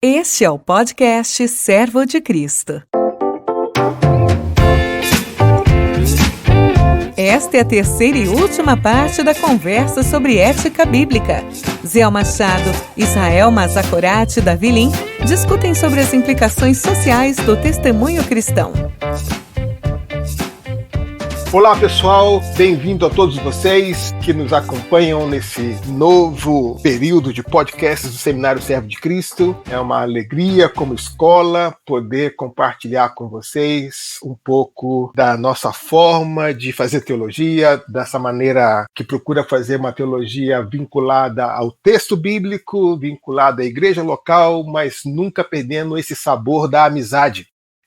Este é o podcast Servo de Cristo. Esta é a terceira e última parte da conversa sobre ética bíblica. Zé Machado, Israel Mazakorati e Davi Lim discutem sobre as implicações sociais do testemunho cristão. Olá pessoal, bem-vindo a todos vocês que nos acompanham nesse novo período de podcasts do Seminário Servo de Cristo. É uma alegria como escola poder compartilhar com vocês um pouco da nossa forma de fazer teologia, dessa maneira que procura fazer uma teologia vinculada ao texto bíblico, vinculada à igreja local, mas nunca perdendo esse sabor da amizade.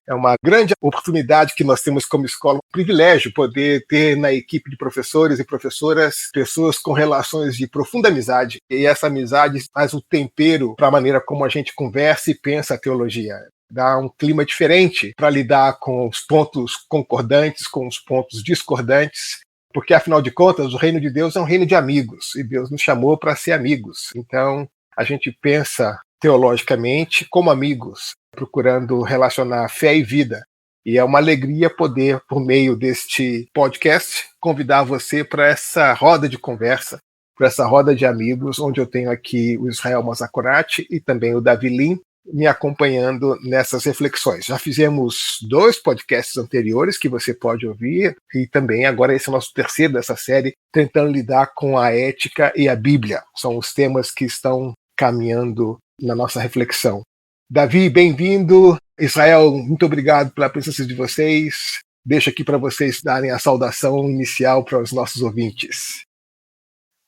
É uma grande oportunidade que nós temos como escola, um privilégio poder ter na equipe de professores e professoras pessoas com relações de profunda amizade. E essa amizade faz o tempero para a maneira como a gente conversa e pensa a teologia. Dá um clima diferente para lidar com os pontos concordantes, com os pontos discordantes, porque afinal de contas o reino de Deus é um reino de amigos e Deus nos chamou para ser amigos. Então a gente pensa teologicamente como amigos, procurando relacionar fé e vida. E é uma alegria poder, por meio deste podcast, convidar você para essa roda de conversa, para essa roda de amigos, onde eu tenho aqui o Israel Mazakorati e também o Davi Lim me acompanhando nessas reflexões. Já fizemos 2 podcasts anteriores que você pode ouvir e também agora esse é o nosso terceiro dessa série, tentando lidar com a ética e a Bíblia. São os temas que estão caminhando na nossa reflexão. Davi, bem-vindo. Israel, muito obrigado pela presença de vocês. Deixo aqui para vocês darem a saudação inicial para os nossos ouvintes.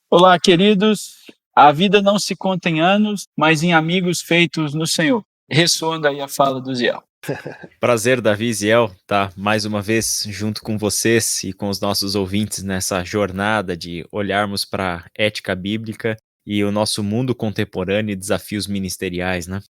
Olá, queridos. A vida não se conta em anos, mas em amigos feitos no Senhor. Ressoando aí a fala do Ziel. Prazer, Davi e Ziel, estar mais uma vez junto com vocês e com os nossos ouvintes nessa jornada de olharmos para a ética bíblica e o nosso mundo contemporâneo e desafios ministeriais, né?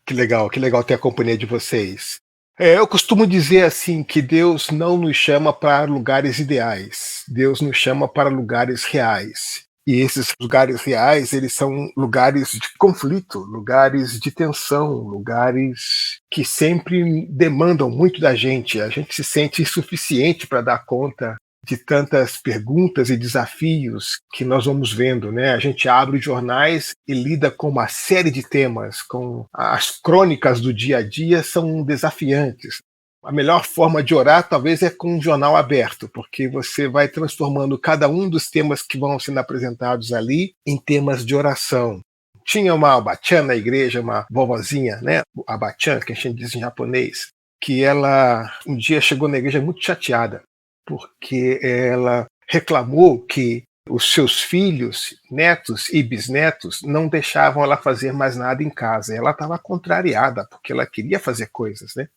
Que legal ter a companhia de vocês. Eu costumo dizer assim que Deus não nos chama para lugares ideais, Deus nos chama para lugares reais. E esses lugares reais, eles são lugares de conflito, lugares de tensão, lugares que sempre demandam muito da gente. A gente se sente insuficiente para dar conta de tantas perguntas e desafios que nós vamos vendo, né? A gente abre os jornais e lida com uma série de temas, com as crônicas do dia a dia são desafiantes. A melhor forma de orar talvez é com um jornal aberto, porque você vai transformando cada um dos temas que vão sendo apresentados ali em temas de oração. Tinha uma abachan na igreja, uma vovozinha, né? Abachan, que a gente diz em japonês, que ela um dia chegou na igreja muito chateada, porque ela reclamou que os seus filhos, netos e bisnetos não deixavam ela fazer mais nada em casa. Ela estava contrariada, porque ela queria fazer coisas, né?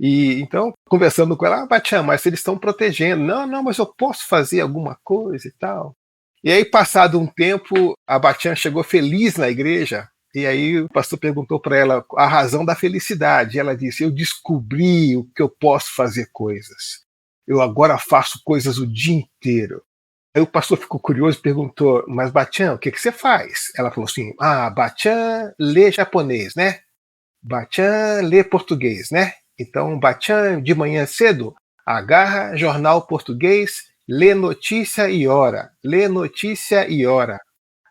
E então, conversando com ela, Batian, mas eles estão protegendo. Não, mas eu posso fazer alguma coisa e tal. E aí, passado um tempo, a Batian chegou feliz na igreja, e aí o pastor perguntou para ela a razão da felicidade. E ela disse, eu descobri o que eu posso fazer coisas. Eu agora faço coisas o dia inteiro. Aí o pastor ficou curioso e perguntou, mas Batian, o que você faz? Ela falou assim, Batian lê japonês, né? Batian lê português, né? Então, Batian, de manhã cedo, agarra jornal português, lê notícia e ora. Lê notícia e ora.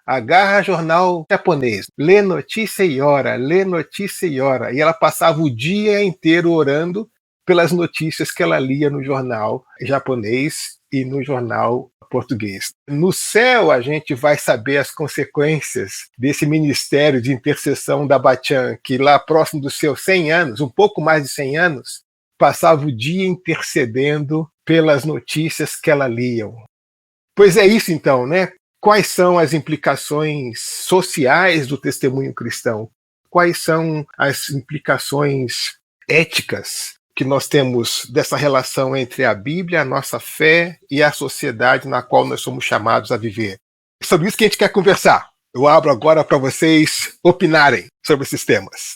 Agarra jornal japonês, lê notícia e ora. Lê notícia e ora. E ela passava o dia inteiro orando pelas notícias que ela lia no jornal japonês e no jornal português. No céu, a gente vai saber as consequências desse ministério de intercessão da Batian, que lá próximo dos seus 100 anos, um pouco mais de 100 anos, passava o dia intercedendo pelas notícias que ela lia. Pois é isso então, né? Quais são as implicações sociais do testemunho cristão? Quais são as implicações éticas que nós temos dessa relação entre a Bíblia, a nossa fé e a sociedade na qual nós somos chamados a viver? É sobre isso que a gente quer conversar. Eu abro agora para vocês opinarem sobre esses temas.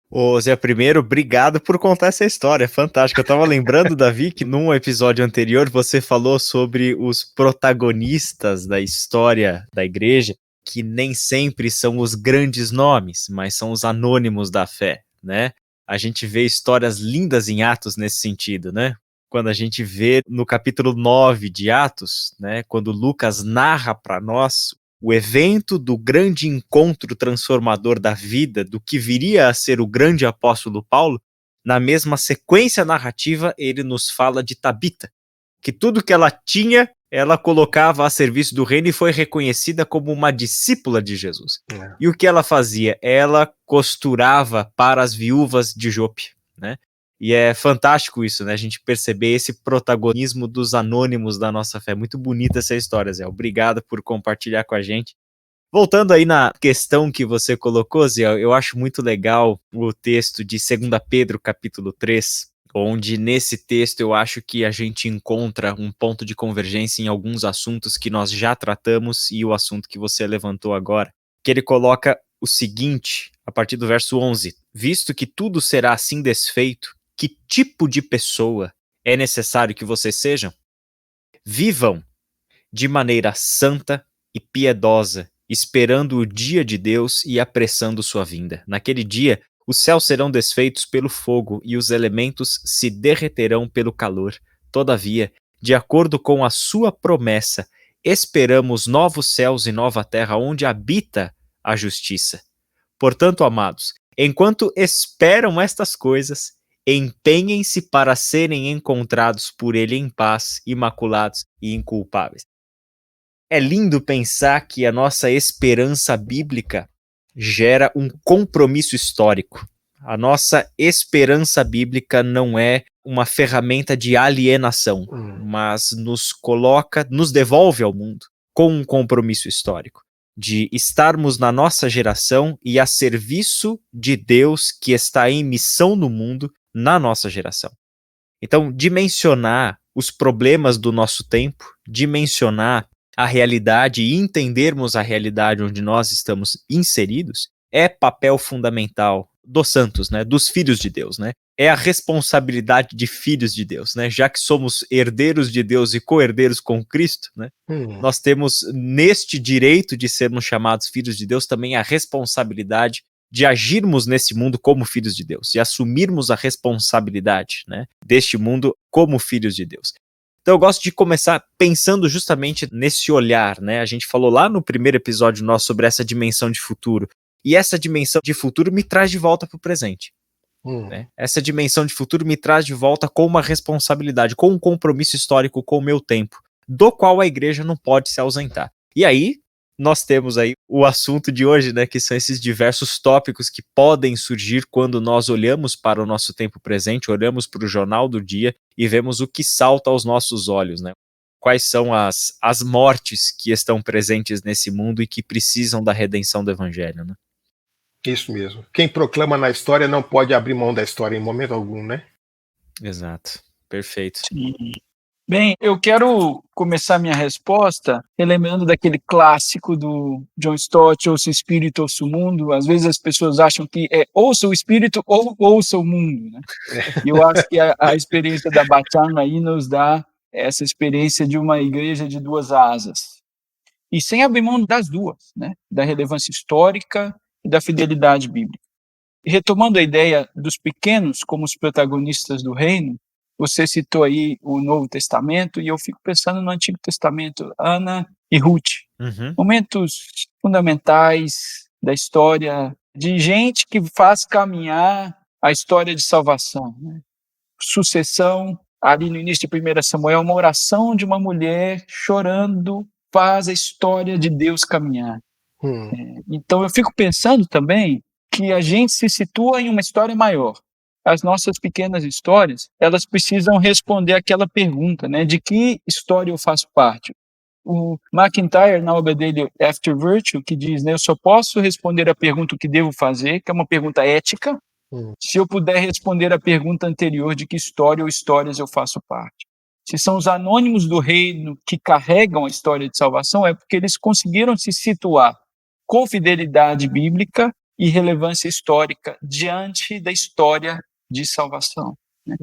Ô Zé, primeiro, obrigado por contar essa história, fantástica. Eu estava lembrando, Davi, que num episódio anterior você falou sobre os protagonistas da história da igreja, que nem sempre são os grandes nomes, mas são os anônimos da fé, né? A gente vê histórias lindas em Atos nesse sentido, né? Quando a gente vê no capítulo 9 de Atos, né, quando Lucas narra para nós o evento do grande encontro transformador da vida, do que viria a ser o grande apóstolo Paulo, na mesma sequência narrativa ele nos fala de Tabita, que tudo que ela tinha, ela colocava a serviço do reino e foi reconhecida como uma discípula de Jesus. E o que ela fazia? Ela costurava para as viúvas de Jope, né? E é fantástico isso, né? A gente perceber esse protagonismo dos anônimos da nossa fé. Muito bonita essa história, Zé. Obrigado por compartilhar com a gente. Voltando aí na questão que você colocou, Zé, eu acho muito legal o texto de 2 Pedro, capítulo 3, onde nesse texto eu acho que a gente encontra um ponto de convergência em alguns assuntos que nós já tratamos e o assunto que você levantou agora, que ele coloca o seguinte, a partir do verso 11, visto que tudo será assim desfeito, que tipo de pessoa é necessário que vocês sejam? Vivam de maneira santa e piedosa, esperando o dia de Deus e apressando sua vinda. Naquele dia, os céus serão desfeitos pelo fogo e os elementos se derreterão pelo calor. Todavia, de acordo com a sua promessa, esperamos novos céus e nova terra onde habita a justiça. Portanto, amados, enquanto esperam estas coisas, empenhem-se para serem encontrados por ele em paz, imaculados e inculpáveis. É lindo pensar que a nossa esperança bíblica gera um compromisso histórico. A nossa esperança bíblica não é uma ferramenta de alienação, mas nos coloca, nos devolve ao mundo com um compromisso histórico, de estarmos na nossa geração e a serviço de Deus que está em missão no mundo na nossa geração. Então, dimensionar os problemas do nosso tempo, dimensionar a realidade e entendermos a realidade onde nós estamos inseridos é papel fundamental dos santos, né, dos filhos de Deus, né? É a responsabilidade de filhos de Deus, né? Já que somos herdeiros de Deus e co-herdeiros com Cristo, né? Nós temos neste direito de sermos chamados filhos de Deus também a responsabilidade de agirmos nesse mundo como filhos de Deus, de assumirmos a responsabilidade, né, deste mundo como filhos de Deus. Então eu gosto de começar pensando justamente nesse olhar, né? A gente falou lá no primeiro episódio nosso sobre essa dimensão de futuro, e essa dimensão de futuro me traz de volta para o presente. Né? Essa dimensão de futuro me traz de volta com uma responsabilidade, com um compromisso histórico com o meu tempo, do qual a igreja não pode se ausentar. E aí, nós temos aí o assunto de hoje, né, que são esses diversos tópicos que podem surgir quando nós olhamos para o nosso tempo presente, olhamos para o jornal do dia e vemos o que salta aos nossos olhos, né? Quais são as mortes que estão presentes nesse mundo e que precisam da redenção do evangelho, né? Isso mesmo. Quem proclama na história não pode abrir mão da história em momento algum, né? Exato. Perfeito. Sim. Bem, eu quero começar minha resposta relembrando daquele clássico do John Stott, ouça o espírito, ouça o mundo. Às vezes as pessoas acham que é ouça o espírito ou ouça o mundo, né? E eu acho que a experiência da Batalha aí nos dá essa experiência de uma igreja de duas asas. E sem abrir mão das duas, né? Da relevância histórica e da fidelidade bíblica. E retomando a ideia dos pequenos como os protagonistas do reino, você citou aí o Novo Testamento, e eu fico pensando no Antigo Testamento, Ana e Ruth. Momentos fundamentais da história de gente que faz caminhar a história de salvação. Né? Sucessão, ali no início de 1 Samuel, uma oração de uma mulher chorando faz a história de Deus caminhar. Então eu fico pensando também que a gente se situa em uma história maior. As nossas pequenas histórias, elas precisam responder aquela pergunta, né? De que história eu faço parte? O McIntyre, na obra dele After Virtue, que diz, né, eu só posso responder a pergunta o que devo fazer, que é uma pergunta ética, se eu puder responder a pergunta anterior de que história ou histórias eu faço parte. Se são os anônimos do reino que carregam a história de salvação, é porque eles conseguiram se situar com fidelidade bíblica e relevância histórica diante da história de salvação. Né?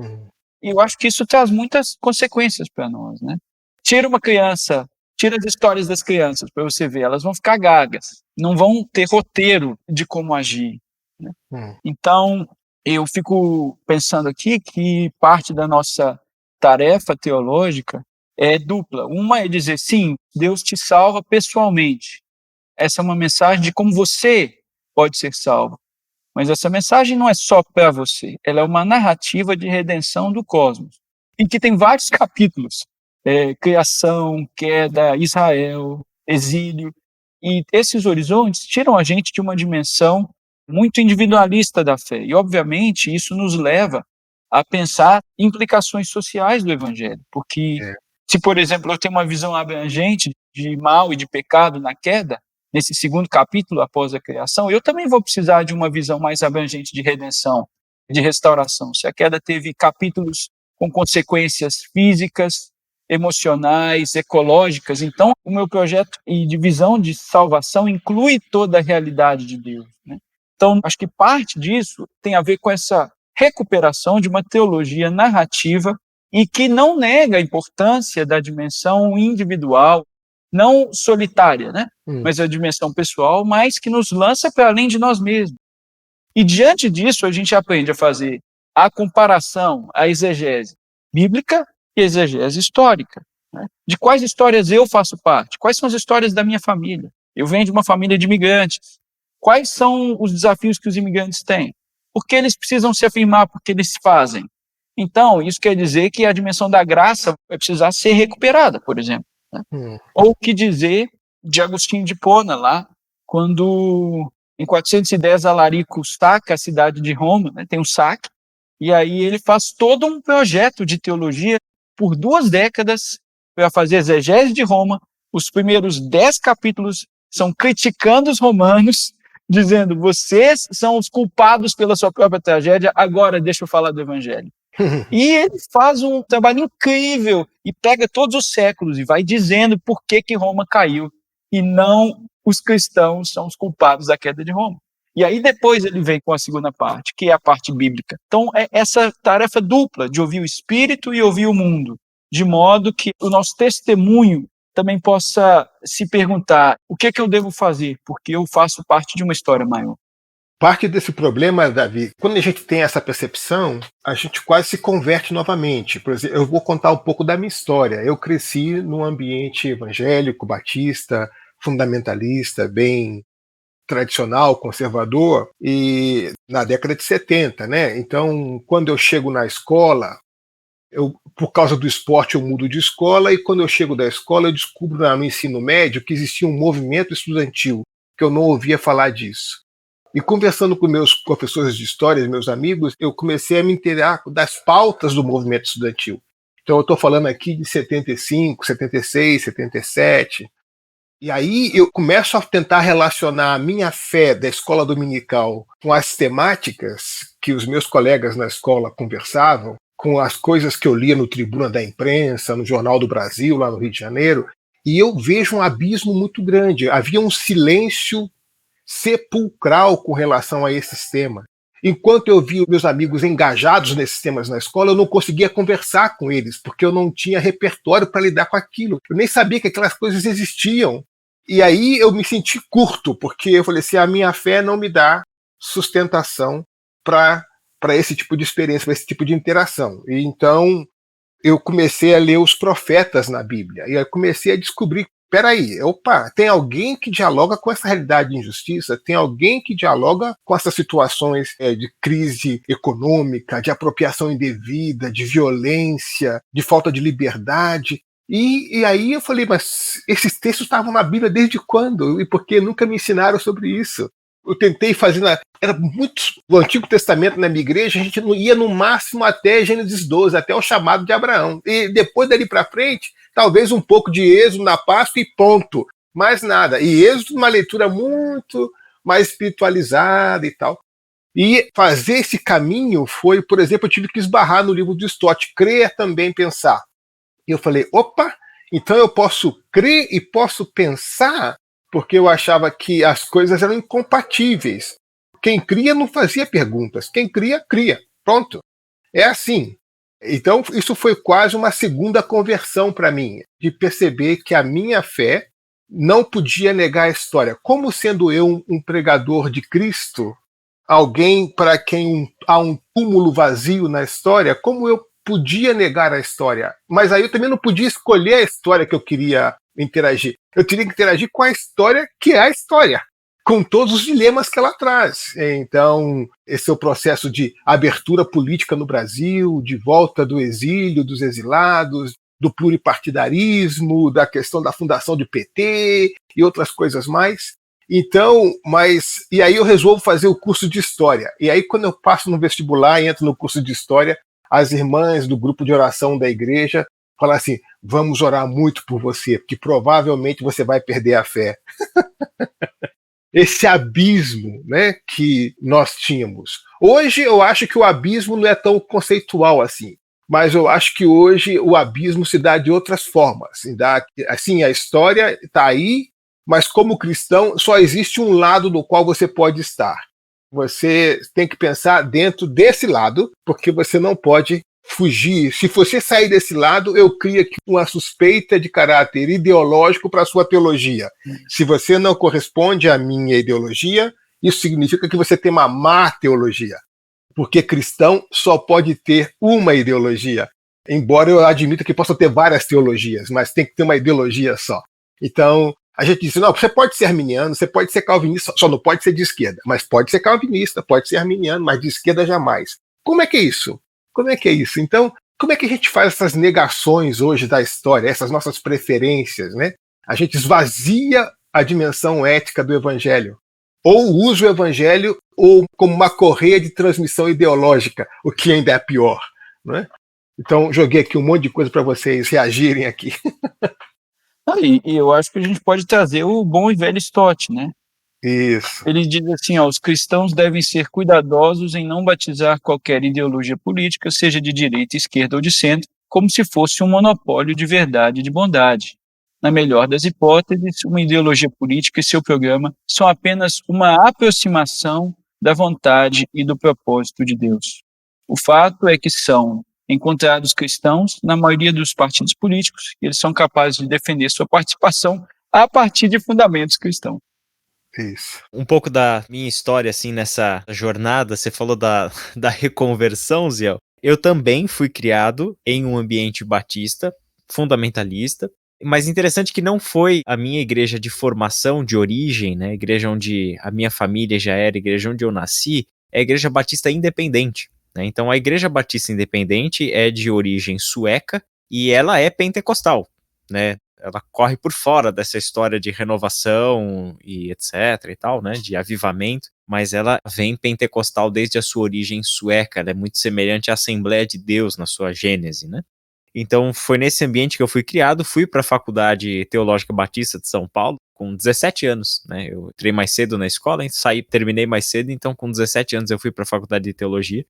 E eu acho que isso traz muitas consequências para nós. Né? Tira uma criança Tira as histórias das crianças para você ver, elas vão ficar gagas, não vão ter roteiro de como agir, né? Então, eu fico pensando aqui que parte da nossa tarefa teológica é dupla. Uma é dizer, sim, Deus te salva pessoalmente. Essa é uma mensagem de como você pode ser salvo. Mas essa mensagem não é só para você, ela é uma narrativa de redenção do cosmos, em que tem vários capítulos, criação, queda, Israel, exílio, e esses horizontes tiram a gente de uma dimensão muito individualista da fé, e obviamente isso nos leva a pensar implicações sociais do evangelho, porque se, por exemplo, eu tenho uma visão abrangente de mal e de pecado na queda, nesse segundo capítulo, após a criação, eu também vou precisar de uma visão mais abrangente de redenção, de restauração. Se a queda teve capítulos com consequências físicas, emocionais, ecológicas, então o meu projeto de visão de salvação inclui toda a realidade de Deus, né? Então, acho que parte disso tem a ver com essa recuperação de uma teologia narrativa e que não nega a importância da dimensão individual, não solitária, né? Mas a dimensão pessoal, mas que nos lança para além de nós mesmos. E diante disso, a gente aprende a fazer a comparação, a exegese bíblica e exegese histórica, né? De quais histórias eu faço parte? Quais são as histórias da minha família? Eu venho de uma família de imigrantes. Quais são os desafios que os imigrantes têm? Por que eles precisam se afirmar? Por que eles fazem? Então, isso quer dizer que a dimensão da graça vai precisar ser recuperada, por exemplo, né? Ou o que dizer de Agostinho de Hipona, lá, quando em 410 Alarico saca a cidade de Roma, né, tem um saque, e aí ele faz todo um projeto de teologia por 2 décadas para fazer exegese de Roma. Os primeiros 10 capítulos são criticando os romanos, dizendo, vocês são os culpados pela sua própria tragédia, agora deixa eu falar do evangelho. E ele faz um trabalho incrível e pega todos os séculos e vai dizendo por que Roma caiu e não os cristãos são os culpados da queda de Roma. E aí depois ele vem com a segunda parte, que é a parte bíblica. Então é essa tarefa dupla de ouvir o Espírito e ouvir o mundo, de modo que o nosso testemunho também possa se perguntar o que eu devo fazer, porque eu faço parte de uma história maior. Parte desse problema, Davi, quando a gente tem essa percepção, a gente quase se converte novamente. Por exemplo, eu vou contar um pouco da minha história. Eu cresci num ambiente evangélico, batista, fundamentalista, bem tradicional, conservador, e na década de 70, né? Então, quando eu chego na escola, por causa do esporte eu mudo de escola, e quando eu chego da escola eu descubro no ensino médio que existia um movimento estudantil, que eu não ouvia falar disso. E conversando com meus professores de história, meus amigos, eu comecei a me inteirar das pautas do movimento estudantil. Então eu estou falando aqui de 75, 76, 77. E aí eu começo a tentar relacionar a minha fé da escola dominical com as temáticas que os meus colegas na escola conversavam, com as coisas que eu lia no Tribuna da Imprensa, no Jornal do Brasil, lá no Rio de Janeiro, e eu vejo um abismo muito grande. Havia um silêncio sepulcral com relação a esse tema. Enquanto eu via meus amigos engajados nesses temas na escola, eu não conseguia conversar com eles, porque eu não tinha repertório para lidar com aquilo. Eu nem sabia que aquelas coisas existiam. E aí eu me senti curto, porque eu falei assim, a minha fé não me dá sustentação para esse tipo de experiência, para esse tipo de interação. E então eu comecei a ler os profetas na Bíblia, e aí comecei a descobrir, peraí, tem alguém que dialoga com essa realidade de injustiça, tem alguém que dialoga com essas situações de crise econômica, de apropriação indevida, de violência, de falta de liberdade. E aí eu falei, mas esses textos estavam na Bíblia desde quando? E por que nunca me ensinaram sobre isso? Eu tentei fazer, era muito o Antigo Testamento na minha igreja, a gente não ia no máximo até Gênesis 12, até o chamado de Abraão. E depois dali para frente, talvez um pouco de Êxodo na Páscoa e ponto. Mais nada. E Êxodo, uma leitura muito mais espiritualizada e tal. E fazer esse caminho foi, por exemplo, eu tive que esbarrar no livro de Stott, Crer também pensar. E eu falei, então eu posso crer e posso pensar, porque eu achava que as coisas eram incompatíveis. Quem cria não fazia perguntas, quem cria, cria. Pronto. É assim. Então, isso foi quase uma segunda conversão para mim, de perceber que a minha fé não podia negar a história. Como sendo eu um pregador de Cristo, alguém para quem há um túmulo vazio na história, como eu podia negar a história? Mas aí eu também não podia escolher a história que eu queria interagir. Eu teria que interagir com a história que é a história, com todos os dilemas que ela traz. Então, esse é o processo de abertura política no Brasil, de volta do exílio, dos exilados, do pluripartidarismo, da questão da fundação do PT e outras coisas mais. Então, e aí eu resolvo fazer o curso de História. E aí, quando eu passo no vestibular e entro no curso de História, as irmãs do grupo de oração da igreja falam assim: vamos orar muito por você, porque provavelmente você vai perder a fé. Esse abismo, né, que nós tínhamos. Hoje eu acho que o abismo não é tão conceitual assim, mas eu acho que hoje o abismo se dá de outras formas. Assim, a história está aí, mas como cristão só existe um lado no qual você pode estar. Você tem que pensar dentro desse lado, porque você não pode fugir. Se você sair desse lado, eu crio aqui uma suspeita de caráter ideológico para a sua teologia. Se você não corresponde à minha ideologia, isso significa que você tem uma má teologia. Porque cristão só pode ter uma ideologia. Embora eu admita que possa ter várias teologias, mas tem que ter uma ideologia só. Então, a gente diz, não, você pode ser arminiano, você pode ser calvinista, só não pode ser de esquerda. Mas pode ser calvinista, pode ser arminiano, mas de esquerda jamais. Como é que é isso? Como é que é isso? Então, como é que a gente faz essas negações hoje da história, essas nossas preferências, né? A gente esvazia a dimensão ética do evangelho, ou usa o evangelho ou como uma correia de transmissão ideológica, o que ainda é pior, né? Então, joguei aqui um monte de coisa para vocês reagirem aqui. E eu acho que a gente pode trazer o bom e velho Stott, né? Isso. Ele diz assim, os cristãos devem ser cuidadosos em não batizar qualquer ideologia política, seja de direita, esquerda ou de centro, como se fosse um monopólio de verdade e de bondade. Na melhor das hipóteses, uma ideologia política e seu programa são apenas uma aproximação da vontade e do propósito de Deus. O fato é que são encontrados cristãos na maioria dos partidos políticos e eles são capazes de defender sua participação a partir de fundamentos cristãos. Isso. Um pouco da minha história, assim, nessa jornada, você falou da reconversão, Ziel. Eu também fui criado em um ambiente batista, fundamentalista, mas interessante que não foi a minha igreja de formação, de origem, né? A igreja onde a minha família já era, a igreja onde eu nasci, é a igreja batista independente, né? Então, a igreja batista independente é de origem sueca e ela é pentecostal, né? Ela corre por fora dessa história de renovação e etc e tal, né, de avivamento, mas ela vem pentecostal desde a sua origem sueca, ela é muito semelhante à Assembleia de Deus na sua gênese, né. Então foi nesse ambiente que eu fui criado, fui para a Faculdade Teológica Batista de São Paulo com 17 anos, né, eu entrei mais cedo na escola, terminei mais cedo, então com 17 anos eu fui para a Faculdade de Teologia.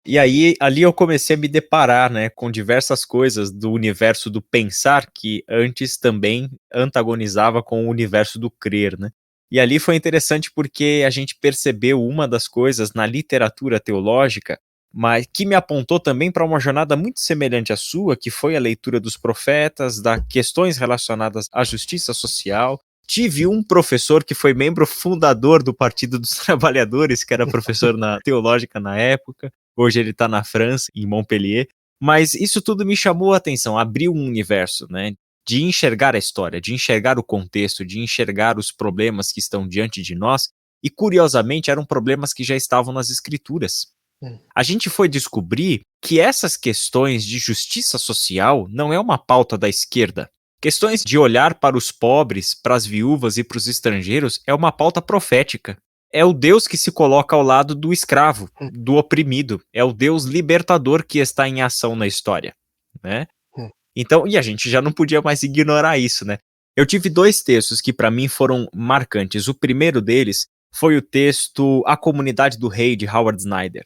E aí, ali eu comecei a me deparar, né, com diversas coisas do universo do pensar que antes também antagonizava com o universo do crer, né? E ali foi interessante porque a gente percebeu uma das coisas na literatura teológica, mas que me apontou também para uma jornada muito semelhante à sua, que foi a leitura dos profetas, das questões relacionadas à justiça social. Tive um professor que foi membro fundador do Partido dos Trabalhadores, que era professor na teológica na época. Hoje ele está na França, em Montpellier, mas isso tudo me chamou a atenção, abriu um universo, né, de enxergar a história, de enxergar o contexto, de enxergar os problemas que estão diante de nós, e curiosamente eram problemas que já estavam nas escrituras. A gente foi descobrir que essas questões de justiça social não é uma pauta da esquerda. Questões de olhar para os pobres, para as viúvas e para os estrangeiros é uma pauta profética. É o Deus que se coloca ao lado do escravo, do oprimido. É o Deus libertador que está em ação na história, né? Então, e a gente já não podia mais ignorar isso, né? Eu tive 2 textos que para mim foram marcantes. O primeiro deles foi o texto A Comunidade do Rei, de Howard Snyder.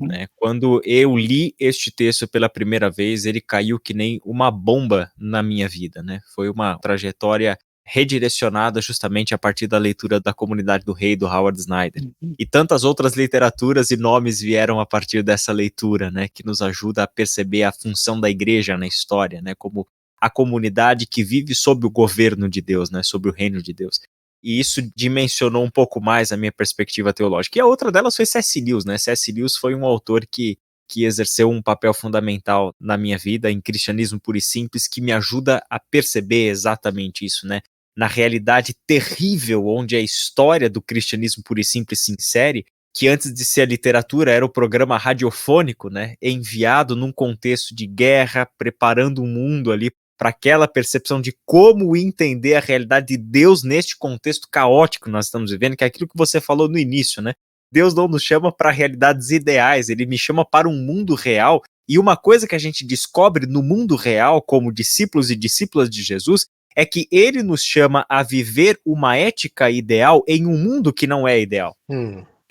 Né? Quando eu li este texto pela primeira vez, ele caiu que nem uma bomba na minha vida, né? Foi uma trajetória redirecionada justamente a partir da leitura da Comunidade do Rei, do Howard Snyder. E tantas outras literaturas e nomes vieram a partir dessa leitura, né, que nos ajuda a perceber a função da igreja na história, né, como a comunidade que vive sob o governo de Deus, né, sob o reino de Deus. E isso dimensionou um pouco mais a minha perspectiva teológica. E a outra delas foi C.S. Lewis, né? C.S. Lewis foi um autor que exerceu um papel fundamental na minha vida, em Cristianismo Puro e Simples, que me ajuda a perceber exatamente isso, né? Na realidade terrível onde a história do cristianismo puro e simples se insere, que antes de ser a literatura era o programa radiofônico, né, enviado num contexto de guerra, preparando o mundo ali para aquela percepção de como entender a realidade de Deus neste contexto caótico que nós estamos vivendo, que é aquilo que você falou no início, né? Deus não nos chama para realidades ideais, ele me chama para um mundo real, e uma coisa que a gente descobre no mundo real, como discípulos e discípulas de Jesus, é que ele nos chama a viver uma ética ideal em um mundo que não é ideal.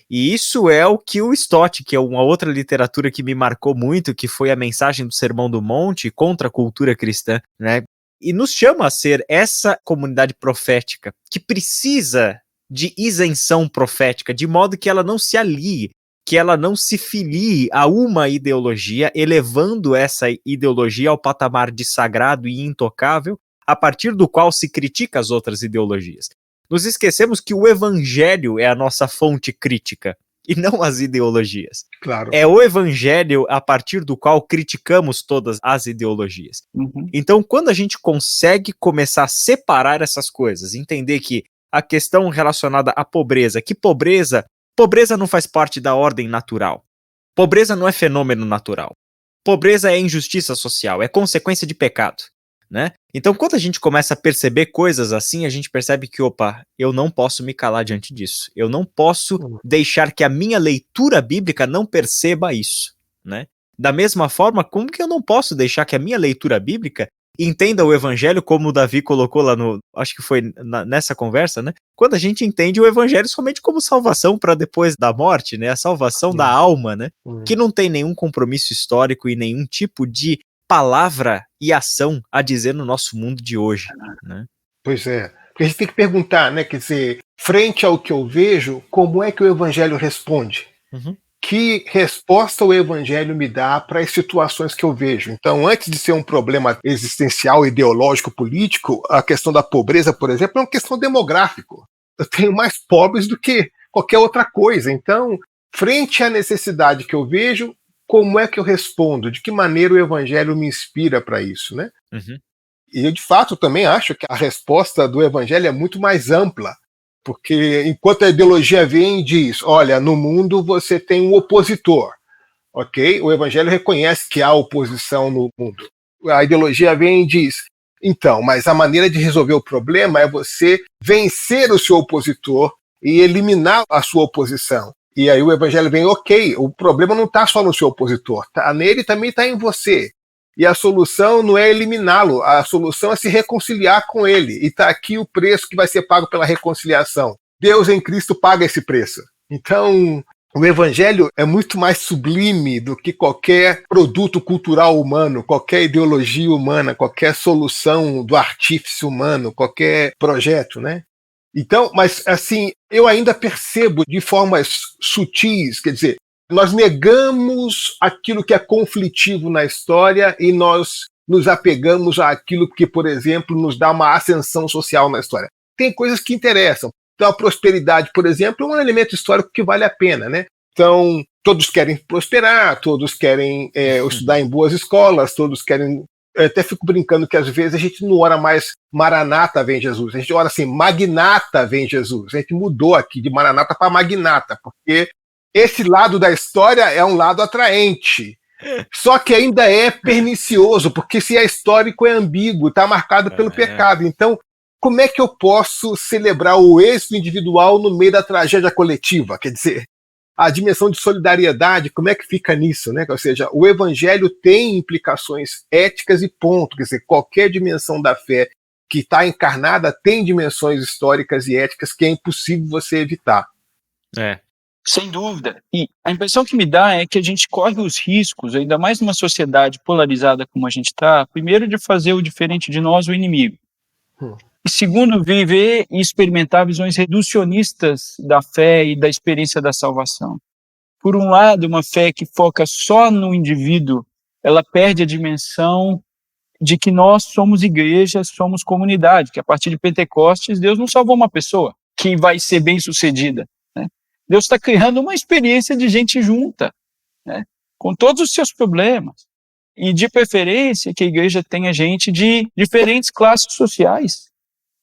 E isso é o que o Stott, que é uma outra literatura que me marcou muito, que foi a mensagem do Sermão do Monte contra a cultura cristã, né? E nos chama a ser essa comunidade profética que precisa de isenção profética, de modo que ela não se alie, que ela não se filie a uma ideologia, elevando essa ideologia ao patamar de sagrado e intocável, a partir do qual se critica as outras ideologias. Nos esquecemos que o evangelho é a nossa fonte crítica, e não as ideologias. Claro. É o evangelho a partir do qual criticamos todas as ideologias. Então, quando a gente consegue começar a separar essas coisas, entender que a questão relacionada à pobreza, que pobreza não faz parte da ordem natural. Pobreza não é fenômeno natural. Pobreza é injustiça social, é consequência de pecado. Né? Então, quando a gente começa a perceber coisas assim, a gente percebe que, eu não posso me calar diante disso. Eu não posso deixar que a minha leitura bíblica não perceba isso, né? Da mesma forma, como que eu não posso deixar que a minha leitura bíblica entenda o evangelho como o Davi colocou lá acho que foi nessa conversa, né? Quando a gente entende o evangelho somente como salvação para depois da morte, né? A salvação da alma, né? Que não tem nenhum compromisso histórico e nenhum tipo de palavra e ação a dizer no nosso mundo de hoje, né? Pois é. Porque a gente tem que perguntar, né? Quer dizer, frente ao que eu vejo, como é que o evangelho responde? Que resposta o evangelho me dá para as situações que eu vejo? Então, antes de ser um problema existencial, ideológico, político, a questão da pobreza, por exemplo, é uma questão demográfica. Eu tenho mais pobres do que qualquer outra coisa. Então, frente à necessidade que eu vejo, como é que eu respondo? De que maneira o evangelho me inspira para isso, né? E eu, de fato, também acho que a resposta do evangelho é muito mais ampla, porque enquanto a ideologia vem e diz, olha, no mundo você tem um opositor, ok? O evangelho reconhece que há oposição no mundo. A ideologia vem e diz, então, mas a maneira de resolver o problema é você vencer o seu opositor e eliminar a sua oposição. E aí o evangelho vem, ok, o problema não está só no seu opositor, tá nele, também está em você. E a solução não é eliminá-lo, a solução é se reconciliar com ele. E está aqui o preço que vai ser pago pela reconciliação. Deus em Cristo paga esse preço. Então, o evangelho é muito mais sublime do que qualquer produto cultural humano, qualquer ideologia humana, qualquer solução do artífice humano, qualquer projeto, né? Então, mas assim, eu ainda percebo de formas sutis, quer dizer, nós negamos aquilo que é conflitivo na história e nós nos apegamos àquilo que, por exemplo, nos dá uma ascensão social na história. Tem coisas que interessam. Então, a prosperidade, por exemplo, é um elemento histórico que vale a pena, né? Então, todos querem prosperar, todos querem estudar em boas escolas, todos querem... Eu até fico brincando que às vezes a gente não ora mais Maranata vem Jesus, a gente ora assim, Magnata vem Jesus. A gente mudou aqui de Maranata para Magnata, porque esse lado da história é um lado atraente. Só que ainda é pernicioso, porque se é histórico é ambíguo, está marcado pelo pecado. Então, como é que eu posso celebrar o êxito individual no meio da tragédia coletiva? Quer dizer, a dimensão de solidariedade, como é que fica nisso, né? Ou seja, o evangelho tem implicações éticas e ponto. Quer dizer, qualquer dimensão da fé que está encarnada tem dimensões históricas e éticas que é impossível você evitar. Sem dúvida. E a impressão que me dá é que a gente corre os riscos, ainda mais numa sociedade polarizada como a gente está, primeiro de fazer o diferente de nós o inimigo. E segundo, viver e experimentar visões reducionistas da fé e da experiência da salvação. Por um lado, uma fé que foca só no indivíduo, ela perde a dimensão de que nós somos igreja, somos comunidade, que a partir de Pentecostes, Deus não salvou uma pessoa que vai ser bem-sucedida, né? Deus está criando uma experiência de gente junta, né? Com todos os seus problemas. E, de preferência, que a igreja tenha gente de diferentes classes sociais,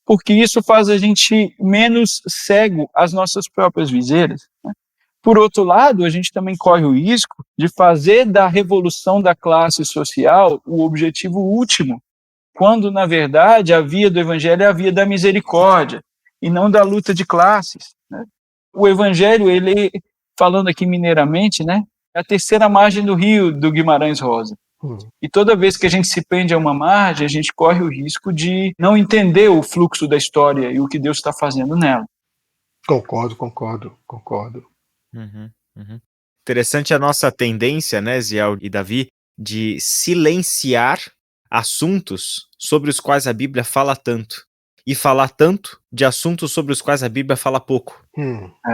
porque isso faz a gente menos cego às nossas próprias viseiras, né? Por outro lado, a gente também corre o risco de fazer da revolução da classe social o objetivo último, quando, na verdade, a via do evangelho é a via da misericórdia e não da luta de classes, né? O evangelho, ele, falando aqui mineiramente, né, é a terceira margem do rio do Guimarães Rosa. E toda vez que a gente se prende a uma margem, a gente corre o risco de não entender o fluxo da história e o que Deus está fazendo nela. Concordo. Uhum. Interessante a nossa tendência, né, Ziel e Davi, de silenciar assuntos sobre os quais a Bíblia fala tanto. E falar tanto de assuntos sobre os quais a Bíblia fala pouco.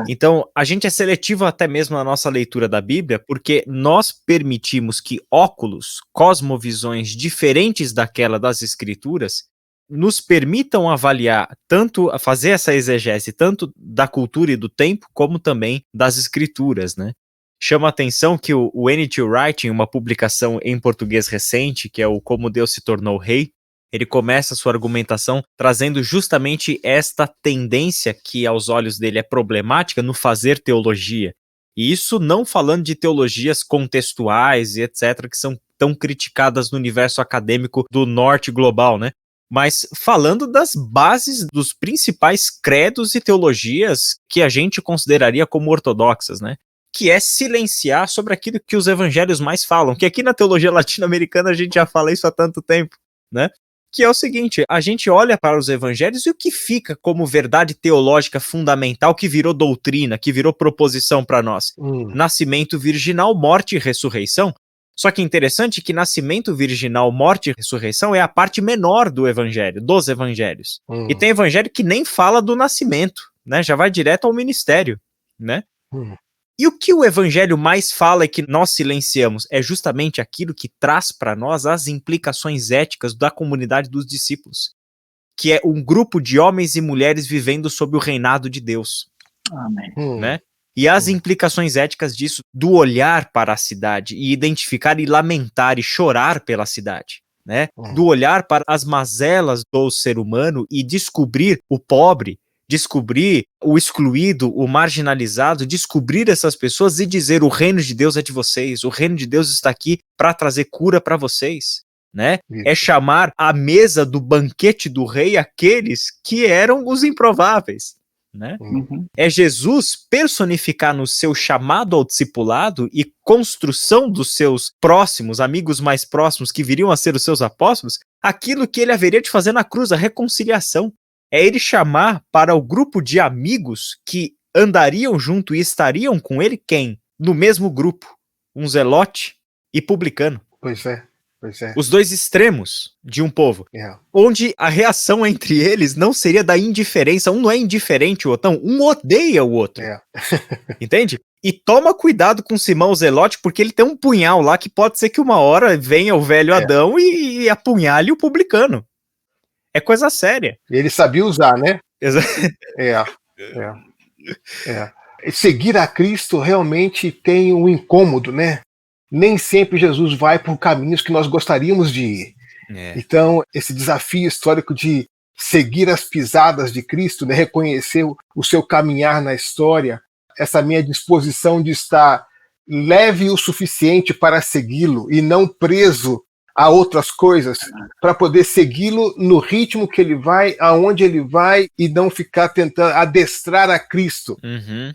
Então, a gente é seletivo até mesmo na nossa leitura da Bíblia, porque nós permitimos que óculos, cosmovisões diferentes daquela das Escrituras, nos permitam avaliar, tanto fazer essa exegese, tanto da cultura e do tempo, como também das Escrituras, né? Chama a atenção que o N.T. Wright, em uma publicação em português recente, que é o Como Deus se Tornou Rei, ele começa a sua argumentação trazendo justamente esta tendência que aos olhos dele é problemática no fazer teologia. E isso não falando de teologias contextuais e etc., que são tão criticadas no universo acadêmico do norte global, né? Mas falando das bases dos principais credos e teologias que a gente consideraria como ortodoxas, né? Que é silenciar sobre aquilo que os evangelhos mais falam, que aqui na teologia latino-americana a gente já fala isso há tanto tempo, né? Que é o seguinte, a gente olha para os evangelhos e o que fica como verdade teológica fundamental que virou doutrina, que virou proposição para nós? Nascimento virginal, morte e ressurreição. Só que interessante que nascimento virginal, morte e ressurreição é a parte menor do evangelho, dos evangelhos. E tem evangelho que nem fala do nascimento, né? Já vai direto ao ministério, né? E o que o evangelho mais fala e que nós silenciamos é justamente aquilo que traz para nós as implicações éticas da comunidade dos discípulos, que é um grupo de homens e mulheres vivendo sob o reinado de Deus. Amém. Né? E as implicações éticas disso, do olhar para a cidade e identificar e lamentar e chorar pela cidade, né? Do olhar para as mazelas do ser humano e descobrir o pobre, descobrir o excluído, o marginalizado, descobrir essas pessoas e dizer: o reino de Deus é de vocês, o reino de Deus está aqui para trazer cura para vocês, né? É chamar à mesa do banquete do rei aqueles que eram os improváveis, né? É Jesus personificar no seu chamado ao discipulado e construção dos seus próximos, amigos mais próximos que viriam a ser os seus apóstolos, aquilo que ele haveria de fazer na cruz, a reconciliação. É ele chamar para o grupo de amigos que andariam junto e estariam com ele quem? No mesmo grupo, um zelote e publicano. Pois é. Os dois extremos de um povo, onde a reação entre eles não seria da indiferença, um não é indiferente o outro, não, um odeia o outro. Entende? E toma cuidado com Simão o Zelote, porque ele tem um punhal lá que pode ser que uma hora venha o velho Adão e apunhale o publicano. É coisa séria. Ele sabia usar, né? Seguir a Cristo realmente tem um incômodo, né? Nem sempre Jesus vai por caminhos que nós gostaríamos de ir. Então, esse desafio histórico de seguir as pisadas de Cristo, né? Reconhecer o seu caminhar na história, essa minha disposição de estar leve o suficiente para segui-lo e não preso a outras coisas, para poder segui-lo no ritmo que ele vai, aonde ele vai, e não ficar tentando adestrar a Cristo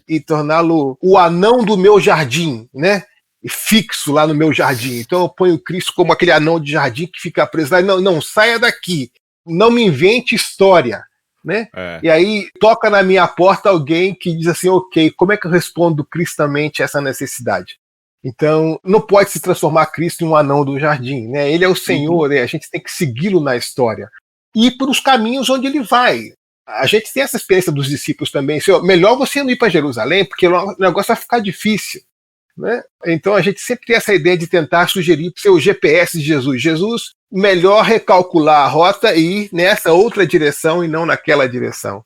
e torná-lo o anão do meu jardim, né? E fixo lá no meu jardim. Então eu ponho Cristo como aquele anão de jardim que fica preso lá. Não, saia daqui. Não me invente história, né? E aí toca na minha porta alguém que diz assim: ok, como é que eu respondo cristamente a essa necessidade? Então, não pode se transformar Cristo em um anão do jardim, né? Ele é o Senhor, a gente tem que segui-lo na história. ir para os caminhos onde ele vai. A gente tem essa experiência dos discípulos também. Melhor você não ir para Jerusalém, porque o negócio vai ficar difícil. Né? Então a gente sempre tem essa ideia de tentar sugerir ser o GPS de Jesus. Jesus, melhor recalcular a rota e ir nessa outra direção e não naquela direção.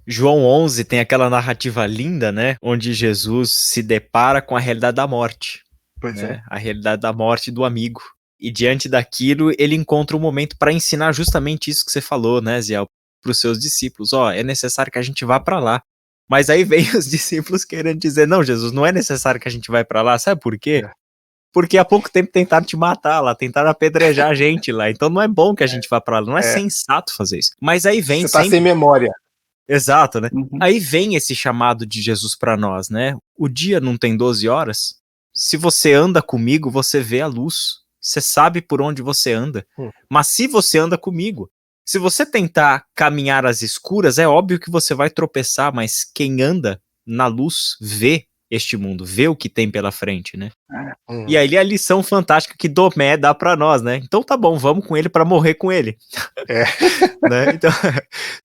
João 11 tem aquela narrativa linda, né? Onde Jesus se depara com a realidade da morte. Pois né? A realidade da morte do amigo. E diante daquilo, ele encontra um momento para ensinar justamente isso que você falou, né, Ziel? Para os seus discípulos. É necessário que a gente vá para lá. Mas aí vem os discípulos querendo dizer, não, Jesus, não é necessário que a gente vá para lá. Sabe por quê? Porque há pouco tempo tentaram te matar lá, tentaram apedrejar a gente lá. Então não é bom que a gente vá para lá. Não é sensato fazer isso. Mas aí vem Você tá sem memória. Exato, né? Aí vem esse chamado de Jesus para nós, né? O dia não tem 12 horas? Se você anda comigo, você vê a luz. Você sabe por onde você anda. Mas se você anda comigo, se você tentar caminhar às escuras, é óbvio que você vai tropeçar, mas quem anda na luz vê este mundo, vê o que tem pela frente, né? E aí a lição fantástica que Tomé dá para nós, né? Então tá bom, vamos com ele para morrer com ele. Né? Então,